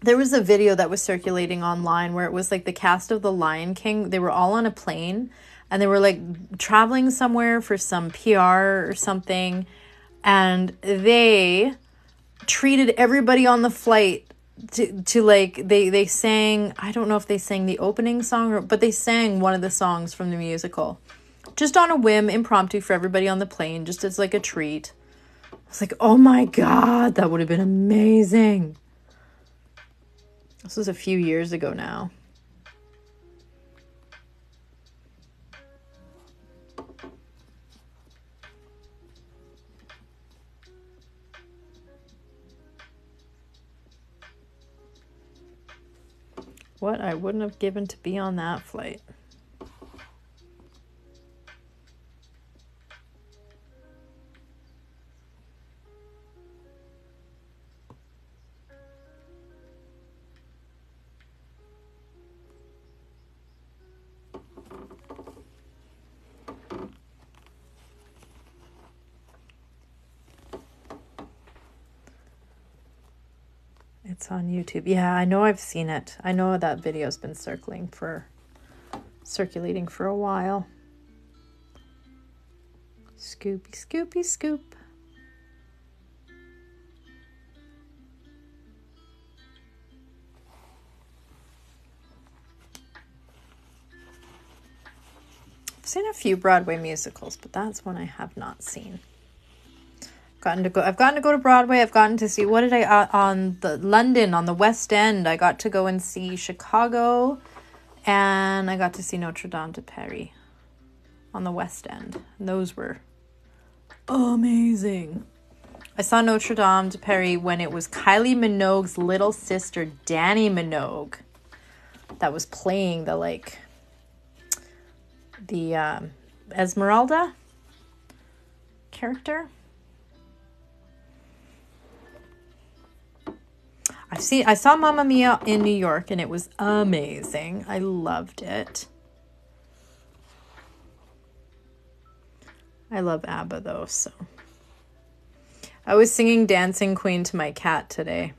There was a video that was circulating online where it was like the cast of The Lion King. They were all on a plane and they were like traveling somewhere for some PR or something. And they treated everybody on the flight to like, they sang, I don't know if they sang the opening song, but they sang one of the songs from the musical. Just on a whim, impromptu for everybody on the plane, just as like a treat. I was like, oh my God, that would have been amazing. This was a few years ago now. What I wouldn't have given to be on that flight. It's on YouTube. Yeah, I know I've seen it. I know that video's been circulating for a while. Scoopy, scoopy, scoop. I've seen a few Broadway musicals, but that's one I have not seen. I've gotten to go to Broadway. I've gotten to see, what did I, on the London, on the West End, I got to go and see Chicago, and I got to see Notre Dame de Paris on the West End. And those were amazing. I saw Notre Dame de Paris when it was Kylie Minogue's little sister, Dannii Minogue, that was playing the Esmeralda character. I saw Mamma Mia in New York, and it was amazing. I loved it. I love ABBA though, so. I was singing Dancing Queen to my cat today,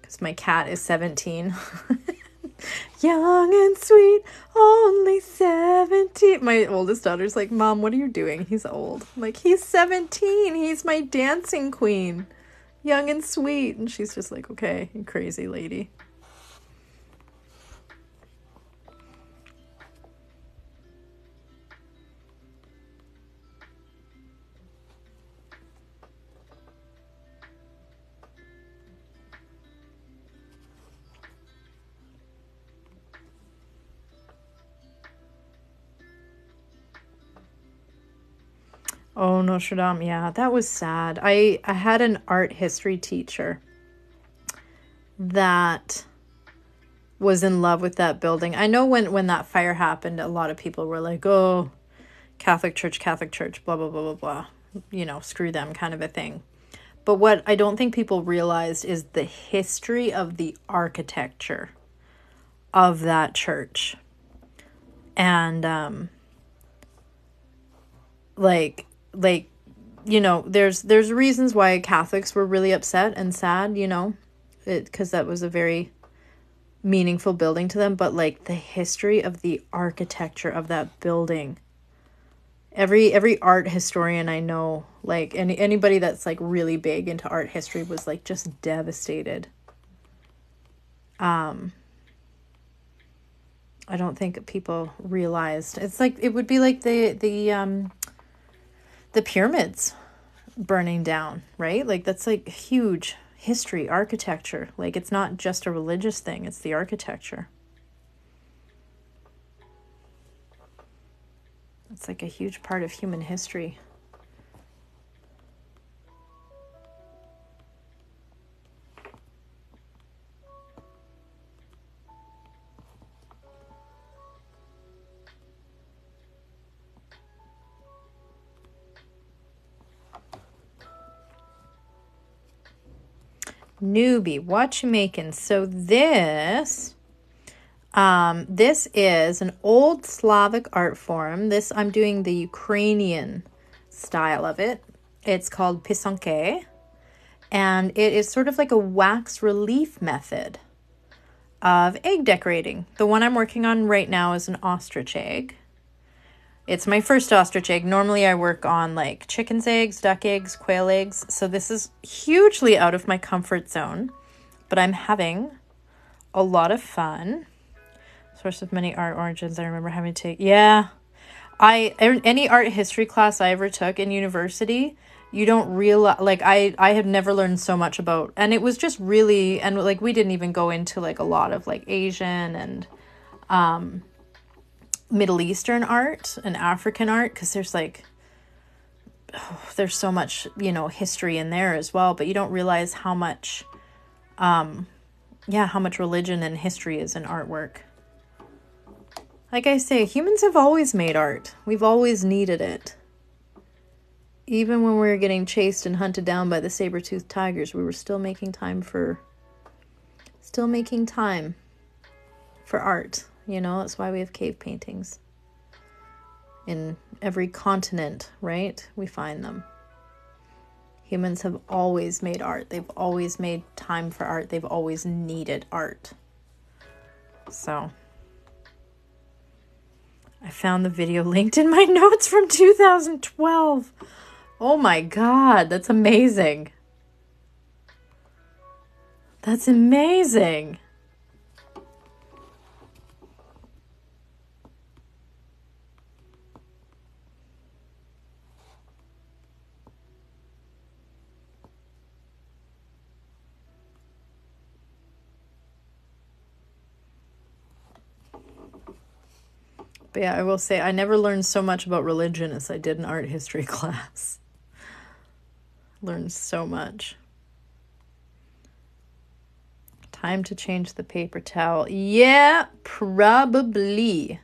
because my cat is 17. Young and sweet, only 17. My oldest daughter's like, Mom, what are you doing? He's old. I'm like, he's 17. He's my dancing queen. Young and sweet. And she's just like, okay, you crazy lady. Oh, Notre Dame. Yeah, that was sad. I had an art history teacher that was in love with that building. I know when that fire happened, a lot of people were like, oh, Catholic Church, blah, blah, blah, blah, blah. You know, screw them kind of a thing. But what I don't think people realized is the history of the architecture of that church. And, like, you know, there's reasons why Catholics were really upset and sad, you know, because that was a very meaningful building to them. But like the history of the architecture of that building Every art historian I know, like anybody that's like really big into art history was like just devastated. I don't think people realized. It's like it would be like the pyramids burning down, right? Like that's like huge history, architecture. Like it's not just a religious thing, it's the architecture. It's like a huge part of human history. Newbie, what you making? So this is an old Slavic art form. This, I'm doing the Ukrainian style of it. It's called pisanke, and it is sort of like a wax relief method of egg decorating. The one I'm working on right now is an ostrich egg. It's my first ostrich egg. Normally I work on like chicken's eggs, duck eggs, quail eggs. So this is hugely out of my comfort zone, but I'm having a lot of fun. Source of many art origins I remember having to take. Yeah. Any art history class I ever took in university, you don't realize, like I had never learned so much about, and it was just really, and like we didn't even go into like a lot of like Asian and Middle Eastern art and African art, because there's like, there's so much, you know, history in there as well, but you don't realize how much, how much religion and history is in artwork. Like I say, humans have always made art. We've always needed it. Even when we were getting chased and hunted down by the saber-toothed tigers, we were still making time for art. You know, that's why we have cave paintings. In every continent, right? We find them. Humans have always made art. They've always made time for art. They've always needed art. So, I found the video linked in my notes from 2012. Oh my God, that's amazing. That's amazing. But yeah, I will say I never learned so much about religion as I did in art history class. Learned so much. Time to change the paper towel. Yeah, probably.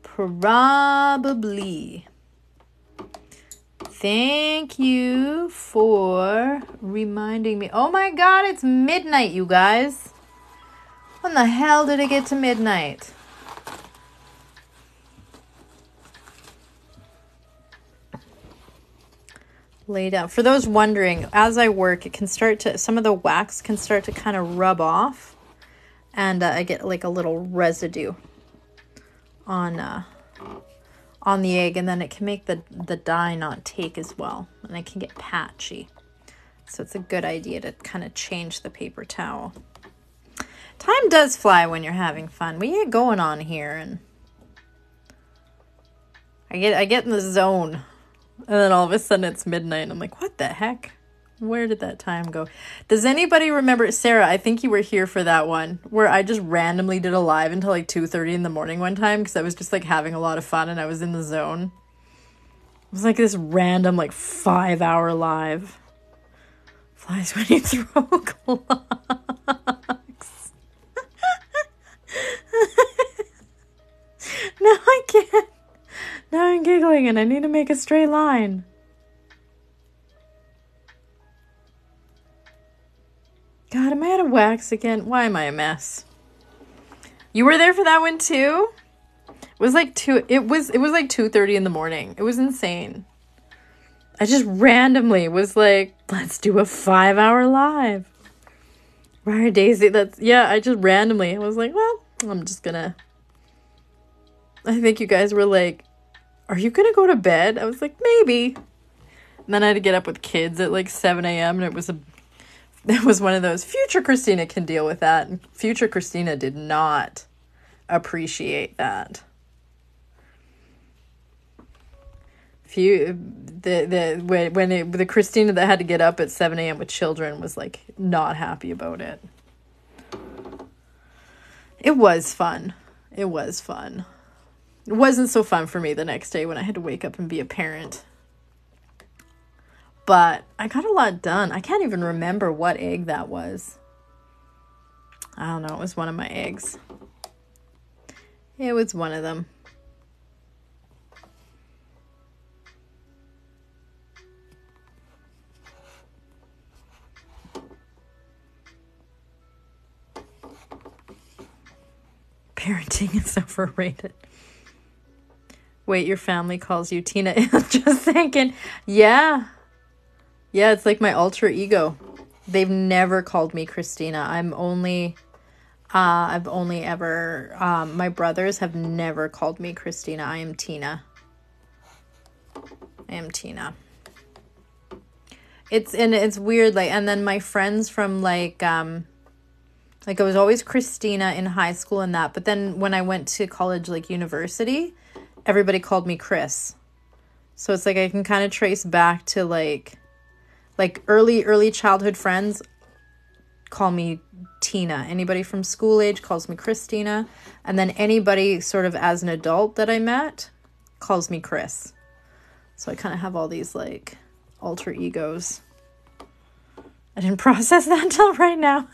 Probably. Thank you for reminding me. Oh my God, it's midnight, you guys. When the hell did it get to midnight? Lay down. For those wondering, as I work, it can start to, some of the wax can start to kind of rub off, and I get like a little residue on the egg, and then it can make the dye not take as well, and it can get patchy. So it's a good idea to kind of change the paper towel. Time does fly when you're having fun. We get going on here, and I get in the zone. And then all of a sudden it's midnight and I'm like, what the heck? Where did that time go? Does anybody remember, Sarah, I think you were here for that one, where I just randomly did a live until like 2:30 in the morning one time because I was just like having a lot of fun and I was in the zone. It was like this random like 5-hour live. Flies when you throw clocks. No, I can't. Now I'm giggling and I need to make a straight line. God, am I out of wax again? Why am I a mess? You were there for that one too? It was like 2:30 in the morning. It was insane. I just randomly was like, let's do a 5-hour live. Right, Daisy, I just randomly, I was like, well, I'm just gonna. I think you guys were like, are you going to go to bed? I was like, maybe. And then I had to get up with kids at like 7 a.m. and it was one of those, future Christina can deal with that. And future Christina did not appreciate that. The Christina that had to get up at 7 a.m. with children was like not happy about it. It was fun. It was fun. It wasn't so fun for me the next day when I had to wake up and be a parent. But I got a lot done. I can't even remember what egg that was. I don't know. It was one of my eggs. It was one of them. Parenting is overrated. Wait, your family calls you Tina. Just thinking. Yeah. Yeah, it's like my alter ego. They've never called me Christina. I've only ever, my brothers have never called me Christina. I am Tina. It's weird, like, and then my friends from like I was always Christina in high school and that, but then when I went to college, like university, everybody called me Chris. So it's like I can kind of trace back to like early childhood friends call me Tina. Anybody from school age calls me Christina. And then anybody sort of as an adult that I met calls me Chris. So I kind of have all these like alter egos. I didn't process that until right now.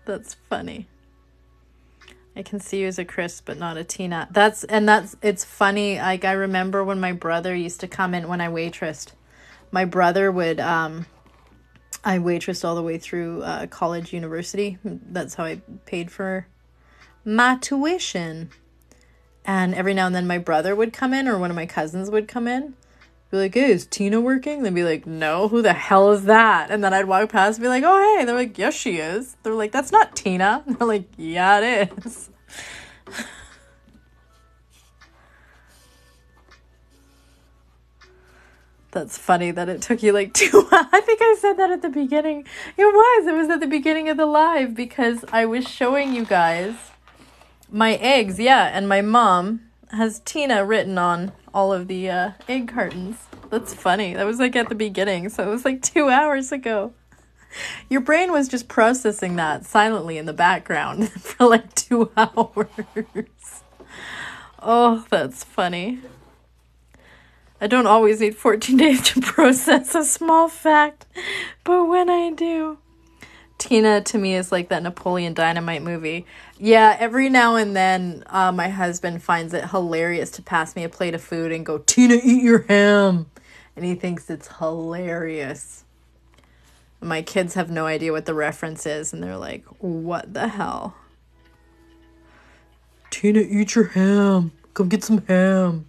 That's funny. I can see you as a Chris, but not a Tina. It's funny. Like, I remember when my brother used to come in when I waitressed. My brother would, I waitressed all the way through college, university. That's how I paid for my tuition. And every now and then my brother would come in, or one of my cousins would come in. Be like, hey, is Tina working? They'd be like, no, who the hell is that? And then I'd walk past and be like, oh, hey. They're like, yes, she is. They're like, that's not Tina. And they're like, yeah, it is. That's funny that it took you like 2 hours. I think I said that at the beginning. It was at the beginning of the live because I was showing you guys my eggs. Yeah, and my mom has Tina written on all of the egg cartons. That's funny. That was like at the beginning, so it was like 2 hours ago. Your brain was just processing that silently in the background for like 2 hours. Oh, that's funny. I don't always need 14 days to process a small fact, but when I do. Tina to me is like that Napoleon Dynamite movie. Yeah, every now and then my husband finds it hilarious to pass me a plate of food and go, Tina, eat your ham. And he thinks it's hilarious. My kids have no idea what the reference is, and they're like, what the hell? Tina, eat your ham. Come get some ham.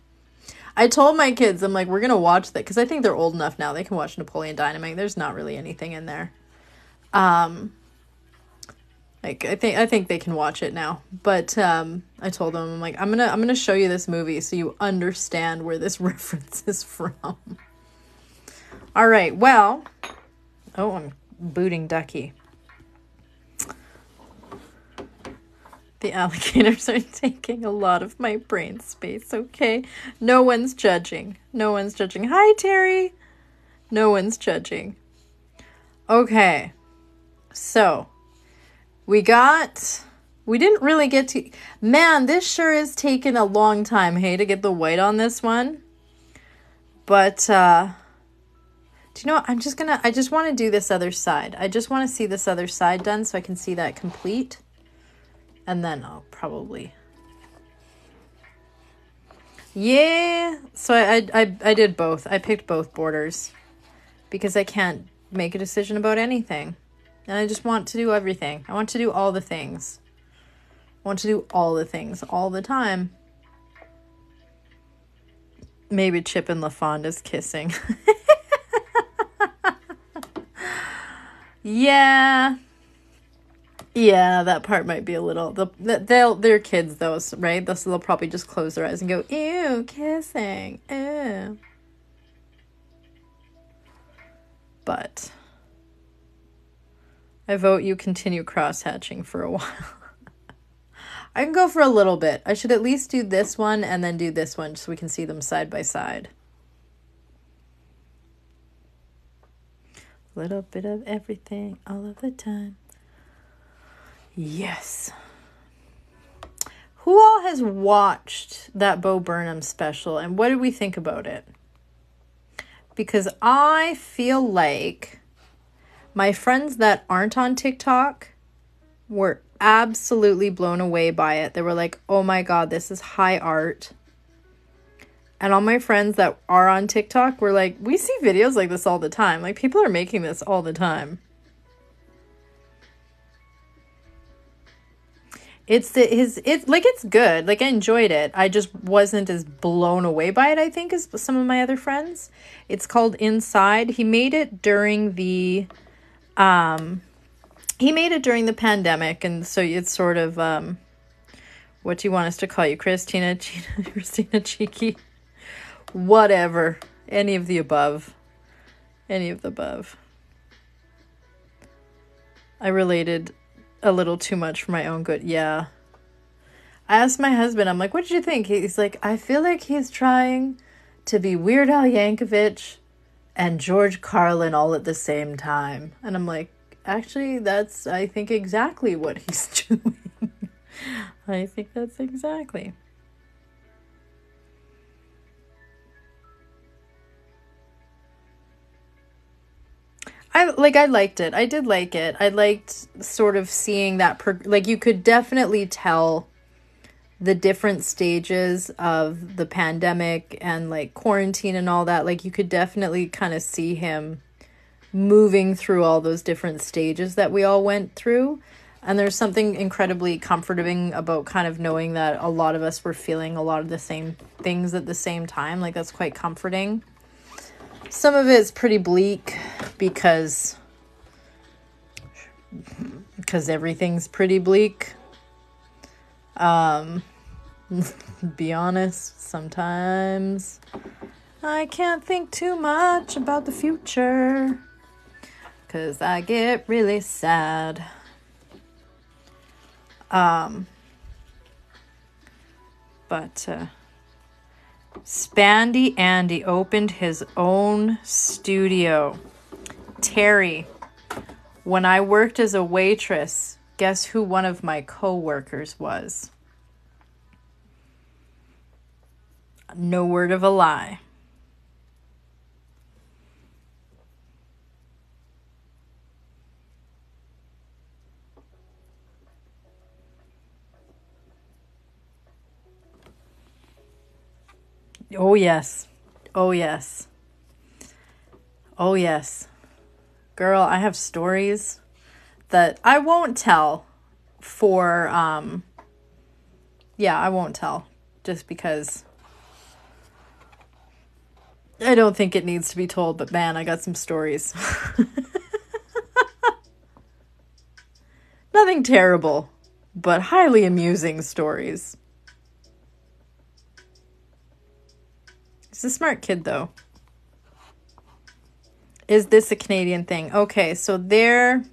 I told my kids, I'm like, we're going to watch that, because I think they're old enough now. They can watch Napoleon Dynamite. There's not really anything in there. Like, I think they can watch it now. But I told them, I'm like, I'm gonna show you this movie so you understand where this reference is from. All right, well, oh, I'm booting Ducky. The alligators are taking a lot of my brain space, okay? No one's judging. No one's judging. Hi, Terry. No one's judging. Okay. So, we didn't really get to... Man, this sure is taking a long time, hey, to get the white on this one. But, do you know what? I just want to do this other side. I just want to see this other side done so I can see that complete. And then I'll probably... Yeah! So I did both. I picked both borders. Because I can't make a decision about anything. And I just want to do everything. I want to do all the things. I want to do all the things all the time. Maybe Chip and LaFonda's kissing. Yeah. Yeah, that part might be a little. They're kids though, right? So they'll probably just close their eyes and go, "Ew, kissing, ew." But I vote you continue cross-hatching for a while. I can go for a little bit. I should at least do this one and then do this one so we can see them side by side. Little bit of everything all of the time. Yes. Who all has watched that Bo Burnham special and what did we think about it? Because I feel like my friends that aren't on TikTok were absolutely blown away by it. They were like, oh my God, this is high art. And all my friends that are on TikTok were like, we see videos like this all the time. Like, people are making this all the time. It's good. Like, I enjoyed it. I just wasn't as blown away by it, I think, as some of my other friends. It's called Inside. He made it during the pandemic, and so it's sort of what do you want us to call you? Christina Cheeky? Whatever. Any of the above. Any of the above. I related a little too much for my own good. Yeah. I asked my husband, I'm like, what did you think? He's like, I feel like he's trying to be Weird Al Yankovic and George Carlin all at the same time. And I'm like, actually, that's, I think, exactly what he's doing. I think that's exactly. I liked it. I did like it. I liked sort of seeing that, you could definitely tell the different stages of the pandemic and like quarantine and all that. Like, you could definitely kind of see him moving through all those different stages that we all went through. And there's something incredibly comforting about kind of knowing that a lot of us were feeling a lot of the same things at the same time. Like, that's quite comforting. Some of it's pretty bleak because everything's pretty bleak. Be honest, sometimes I can't think too much about the future because I get really sad. But Spandy Andy opened his own studio. Terry, when I worked as a waitress, guess who one of my co-workers was? No word of a lie. Oh, yes. Oh, yes. Oh, yes. Girl, I have stories that I won't tell for, I won't tell just because I don't think it needs to be told, but man, I got some stories. Nothing terrible, but highly amusing stories. He's a smart kid, though. Is this a Canadian thing? Okay, so this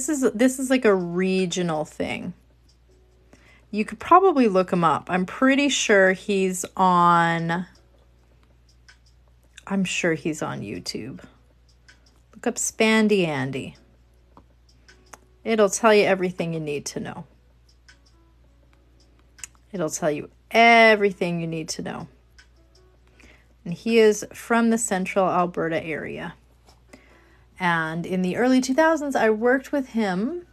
is like a regional thing. You could probably look him up. I'm pretty sure he's on YouTube. Look up Spandy Andy. It'll tell you everything you need to know. It'll tell you everything you need to know. And he is from the central Alberta area. And in the early 2000s, I worked with him.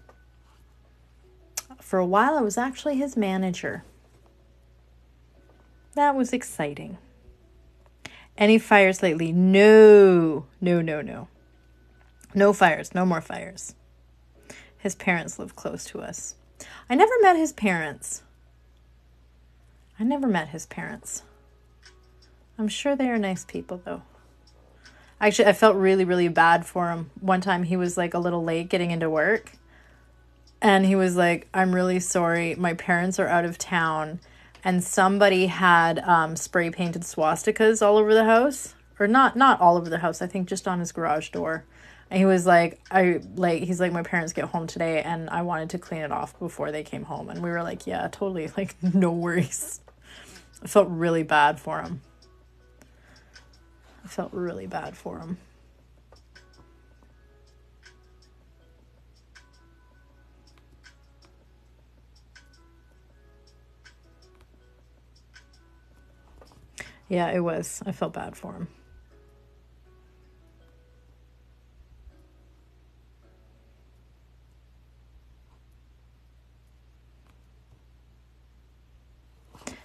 For a while, I was actually his manager. That was exciting. Any fires lately? No. No fires. No more fires. His parents live close to us. I never met his parents. I'm sure they are nice people, though. Actually, I felt really, really bad for him. One time he was like a little late getting into work. And he was like, I'm really sorry. My parents are out of town. And somebody had spray painted swastikas all over the house. Or not all over the house. I think just on his garage door. And he was like, he's like, my parents get home today and I wanted to clean it off before they came home. And we were like, yeah, totally. Like, no worries. I felt really bad for him. Yeah, it was. I felt bad for him.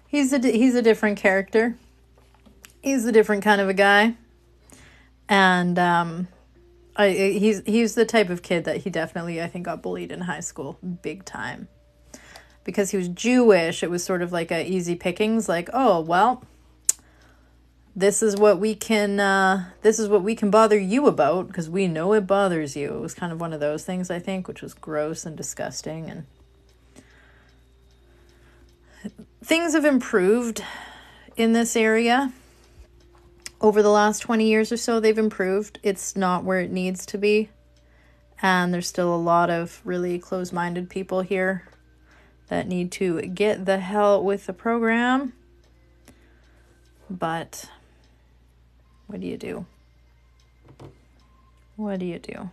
He's a different character. He's a different kind of a guy. And he's the type of kid that he definitely, I think, got bullied in high school big time. Because he was Jewish, it was sort of like a easy pickings, like, oh, well, this is what we can bother you about because we know it bothers you. It was kind of one of those things, I think, which was gross and disgusting. And things have improved in this area. Over the last 20 years or so, they've improved. It's not where it needs to be. And there's still a lot of really close-minded people here that need to get the hell with the program. But what do you do? What do you do?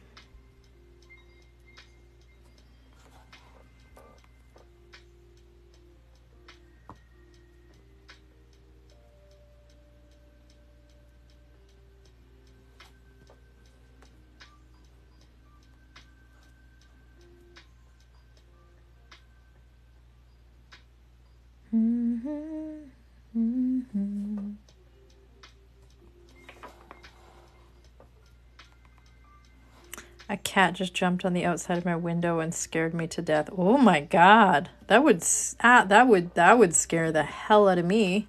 A cat just jumped on the outside of my window and scared me to death. Oh my God. That would scare the hell out of me.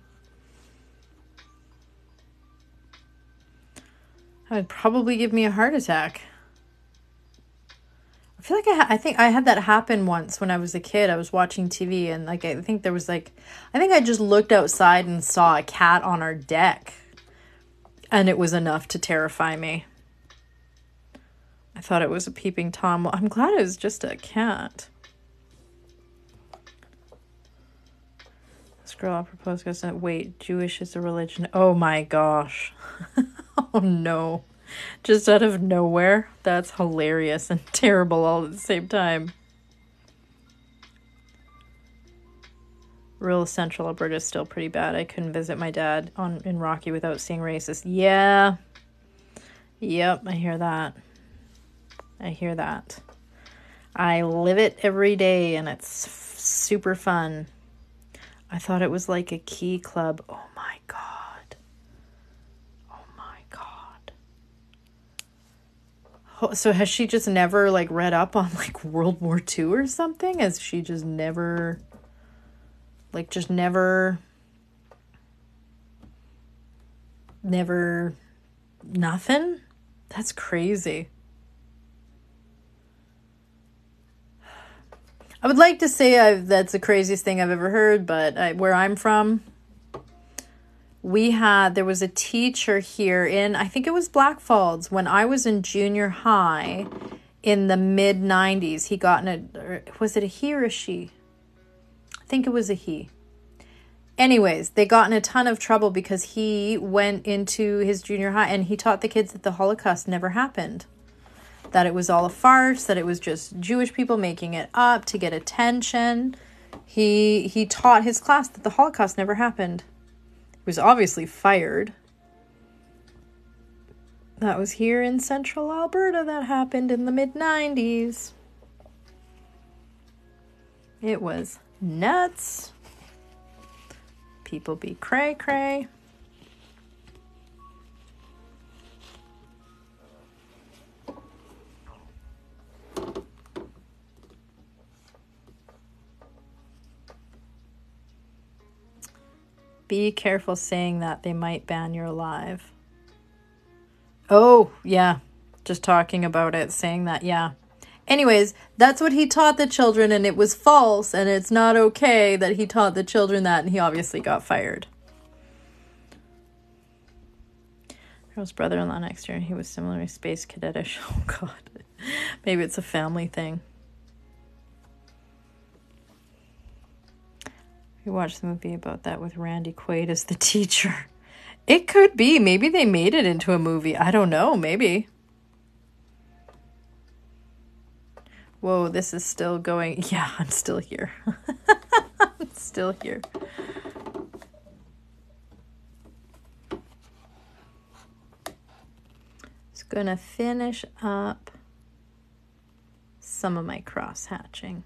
That would probably give me a heart attack. I feel like I think I had that happen once when I was a kid. I was watching TV and like I think I just looked outside and saw a cat on our deck. And it was enough to terrify me. I thought it was a peeping Tom. Well, I'm glad it was just a cat. This girl proposed to us. Wait, Jewish is a religion. Oh my gosh. Oh no. Just out of nowhere. That's hilarious and terrible all at the same time. Rural Central Alberta is still pretty bad. I couldn't visit my dad in Rocky without seeing racist. Yeah. Yep, I hear that. I live it every day and it's super fun. I thought it was like a key club. Oh my God. Oh, so has she just never like read up on like World War II or something? Has she just never nothing? That's crazy. I would like to say that's the craziest thing I've ever heard, but where I'm from, there was a teacher here in, I think it was Blackfalds, when I was in junior high in the mid-90s. He got was it a he or a she? I think it was a he. Anyways, they got in a ton of trouble because he went into his junior high and he taught the kids that the Holocaust never happened. That it was all a farce, that it was just Jewish people making it up to get attention. He taught his class that the Holocaust never happened. He was obviously fired. That was here in central Alberta. That happened in the mid-90s. It was nuts. People be cray-cray. Be careful saying that. They might ban your live. Oh, yeah. Just talking about it, saying that, yeah. Anyways, that's what he taught the children, and it was false, and it's not okay that he taught the children that, and he obviously got fired. Girl's brother-in-law next year, he was similarly space cadetish. Oh, God. Maybe it's a family thing. We watched the movie about that with Randy Quaid as the teacher. It could be. Maybe they made it into a movie. I don't know. Maybe. Whoa, this is still going. Yeah, I'm still here. I'm still here. Just gonna finish up some of my cross hatching.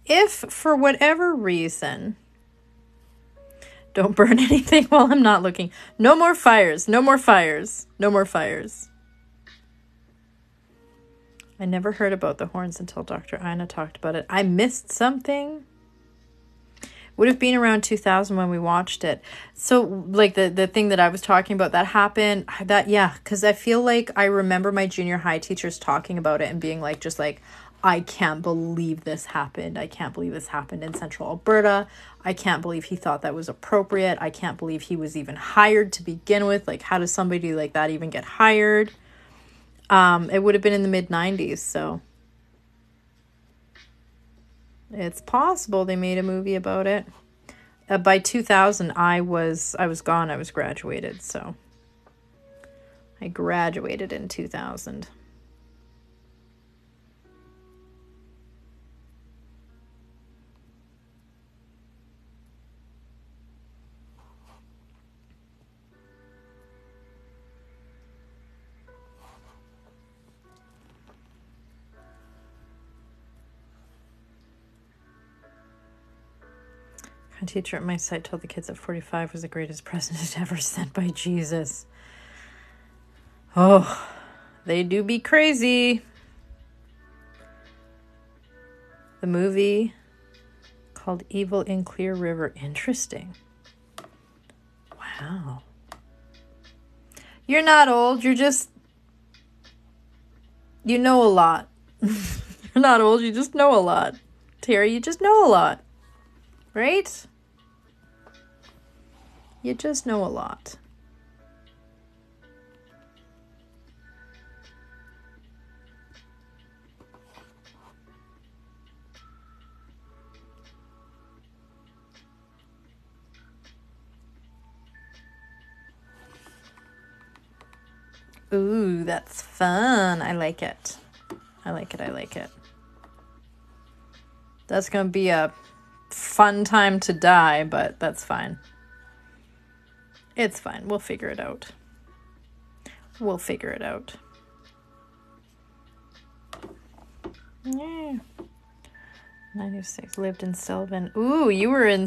If for whatever reason, don't burn anything while I'm not looking. No more fires. No more fires. No more fires. I never heard about the horns until Dr. Ina talked about it. I missed something. Would have been around 2000 when we watched it. So, like, the thing that I was talking about, that happened, yeah, because I feel like I remember my junior high teachers talking about it and being like, just like, I can't believe this happened. I can't believe this happened in Central Alberta. I can't believe he thought that was appropriate. I can't believe he was even hired to begin with. Like, how does somebody like that even get hired? It would have been in the mid-90s, so it's possible they made a movie about it. By 2000, I was gone. I was graduated, so I graduated in 2000. A teacher at my site told the kids that 45 was the greatest present ever sent by Jesus. Oh, they do be crazy. The movie called Evil in Clear River. Interesting. Wow. You're not old. You're just... You know a lot. You're not old. You just know a lot. Terry, you just know a lot. Right? You just know a lot. Ooh, that's fun. I like it. I like it. I like it. That's going to be a fun time to die, but that's fine. It's fine. We'll figure it out. We'll figure it out. Yeah. 96. Lived in Sylvan. Ooh, you were in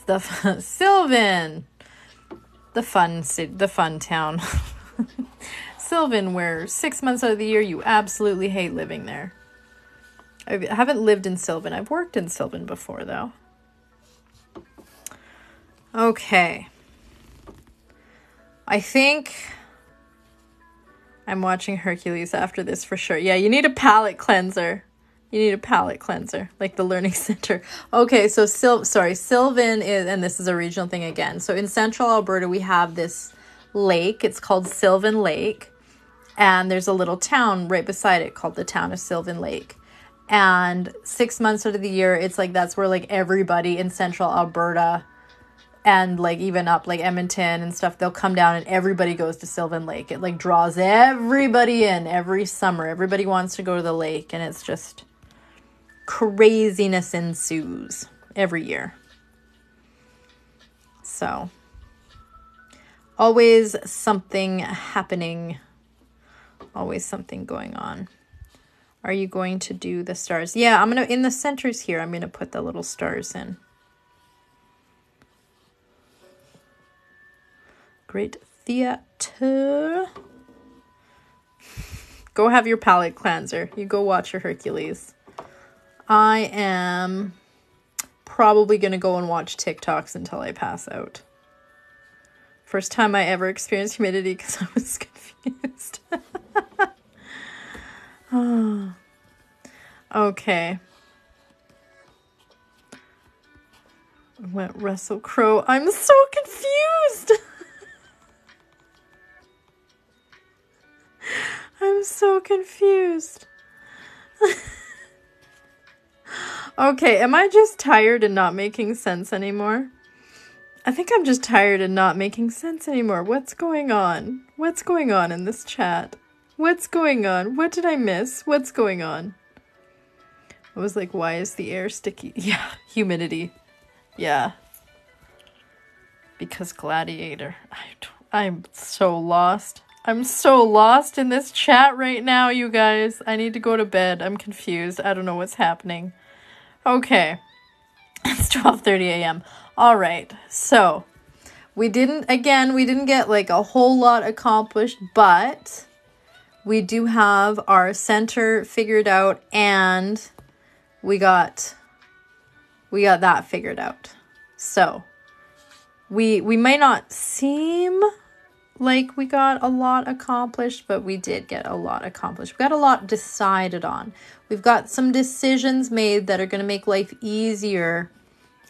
the Sylvan. The fun town. Sylvan, where 6 months out of the year you absolutely hate living there. I haven't lived in Sylvan. I've worked in Sylvan before, though. Okay. I think I'm watching Hercules after this for sure. Yeah, you need a palate cleanser. You need a palate cleanser, like the Learning Center. Okay, so Sylvan is, and this is a regional thing again. So in Central Alberta, we have this lake. It's called Sylvan Lake. And there's a little town right beside it called the town of Sylvan Lake. And 6 months out of the year, it's like that's where like everybody in Central Alberta and like even up like Edmonton and stuff, they'll come down and everybody goes to Sylvan Lake. It like draws everybody in every summer. Everybody wants to go to the lake, and it's just craziness ensues every year. So always something happening. Always something going on. Are you going to do the stars? Yeah, I'm going to, in the centers here, I'm going to put the little stars in. Great theater. Go have your palate cleanser. You go watch your Hercules. I am probably going to go and watch TikToks until I pass out. First time I ever experienced humidity because I was confused. Oh. Okay. Went Russell Crowe. I'm so confused. I'm so confused. Okay, am I just tired and not making sense anymore? I think I'm just tired and not making sense anymore. What's going on? What's going on in this chat? What's going on? What did I miss? What's going on? I was like, why is the air sticky? Yeah, humidity. Yeah. Because Gladiator. I'm so lost. I'm so lost in this chat right now, you guys. I need to go to bed. I'm confused. I don't know what's happening. Okay. It's 12:30 a.m. All right. So, we didn't get like a whole lot accomplished, but we do have our center figured out, and we got that figured out. So, we may not seem like we got a lot accomplished, but we did get a lot accomplished. We got a lot decided on. We've got some decisions made that are going to make life easier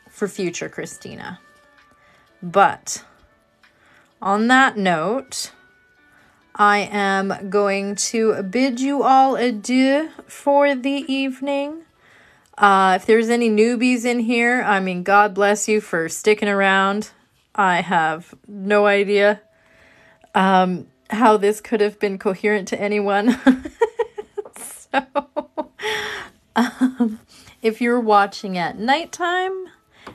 for future Christina. But on that note, I am going to bid you all adieu for the evening. If there's any newbies in here, I mean, God bless you for sticking around. I have no idea how this could have been coherent to anyone. So, if you're watching at nighttime,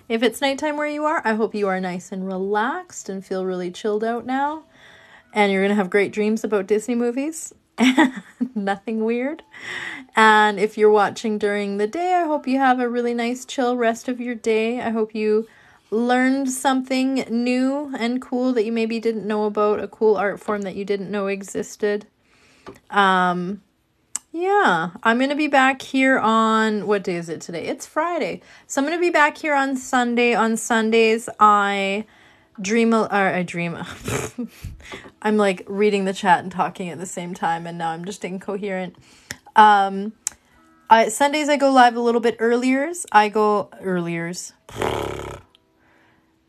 if it's nighttime where you are, I hope you are nice and relaxed and feel really chilled out now. And you're going to have great dreams about Disney movies. Nothing weird. And if you're watching during the day, I hope you have a really nice chill rest of your day. I hope you learned something new and cool that you maybe didn't know about, a cool art form that you didn't know existed. Yeah, I'm going to be back here on, what day is it today? It's Friday. So I'm going to be back here on Sunday. On Sundays, I dream. I'm like reading the chat and talking at the same time, and now I'm just incoherent. Sundays I go live a little bit earlier.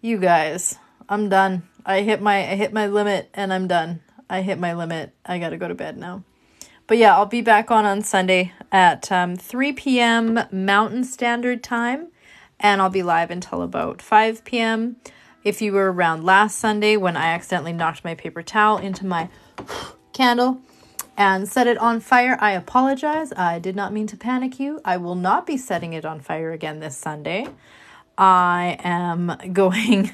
You guys, I'm done. I hit my limit and I'm done. I hit my limit. I gotta go to bed now. But yeah, I'll be back on Sunday at 3 p.m. Mountain Standard Time, and I'll be live until about 5 p.m. If you were around last Sunday when I accidentally knocked my paper towel into my candle and set it on fire, I apologize. I did not mean to panic you. I will not be setting it on fire again this Sunday. I am going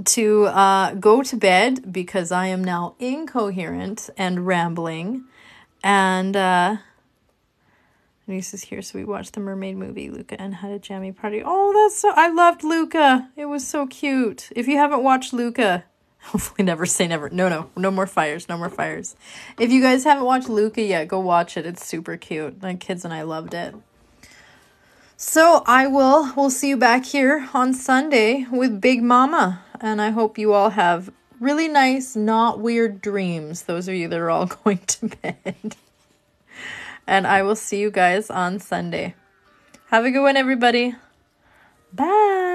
to go to bed because I am now incoherent and rambling. And Denise is here, so we watched the mermaid movie, Luca and had a jammy party. Oh, I loved Luca. It was so cute. If you haven't watched Luca, hopefully never say never. No more fires. No more fires. If you guys haven't watched Luca yet, go watch it. It's super cute. My kids and I loved it. So we'll see you back here on Sunday with Big Mama. And I hope you all have really nice, not weird dreams. Those of you that are all going to bed. And I will see you guys on Sunday. Have a good one, everybody. Bye.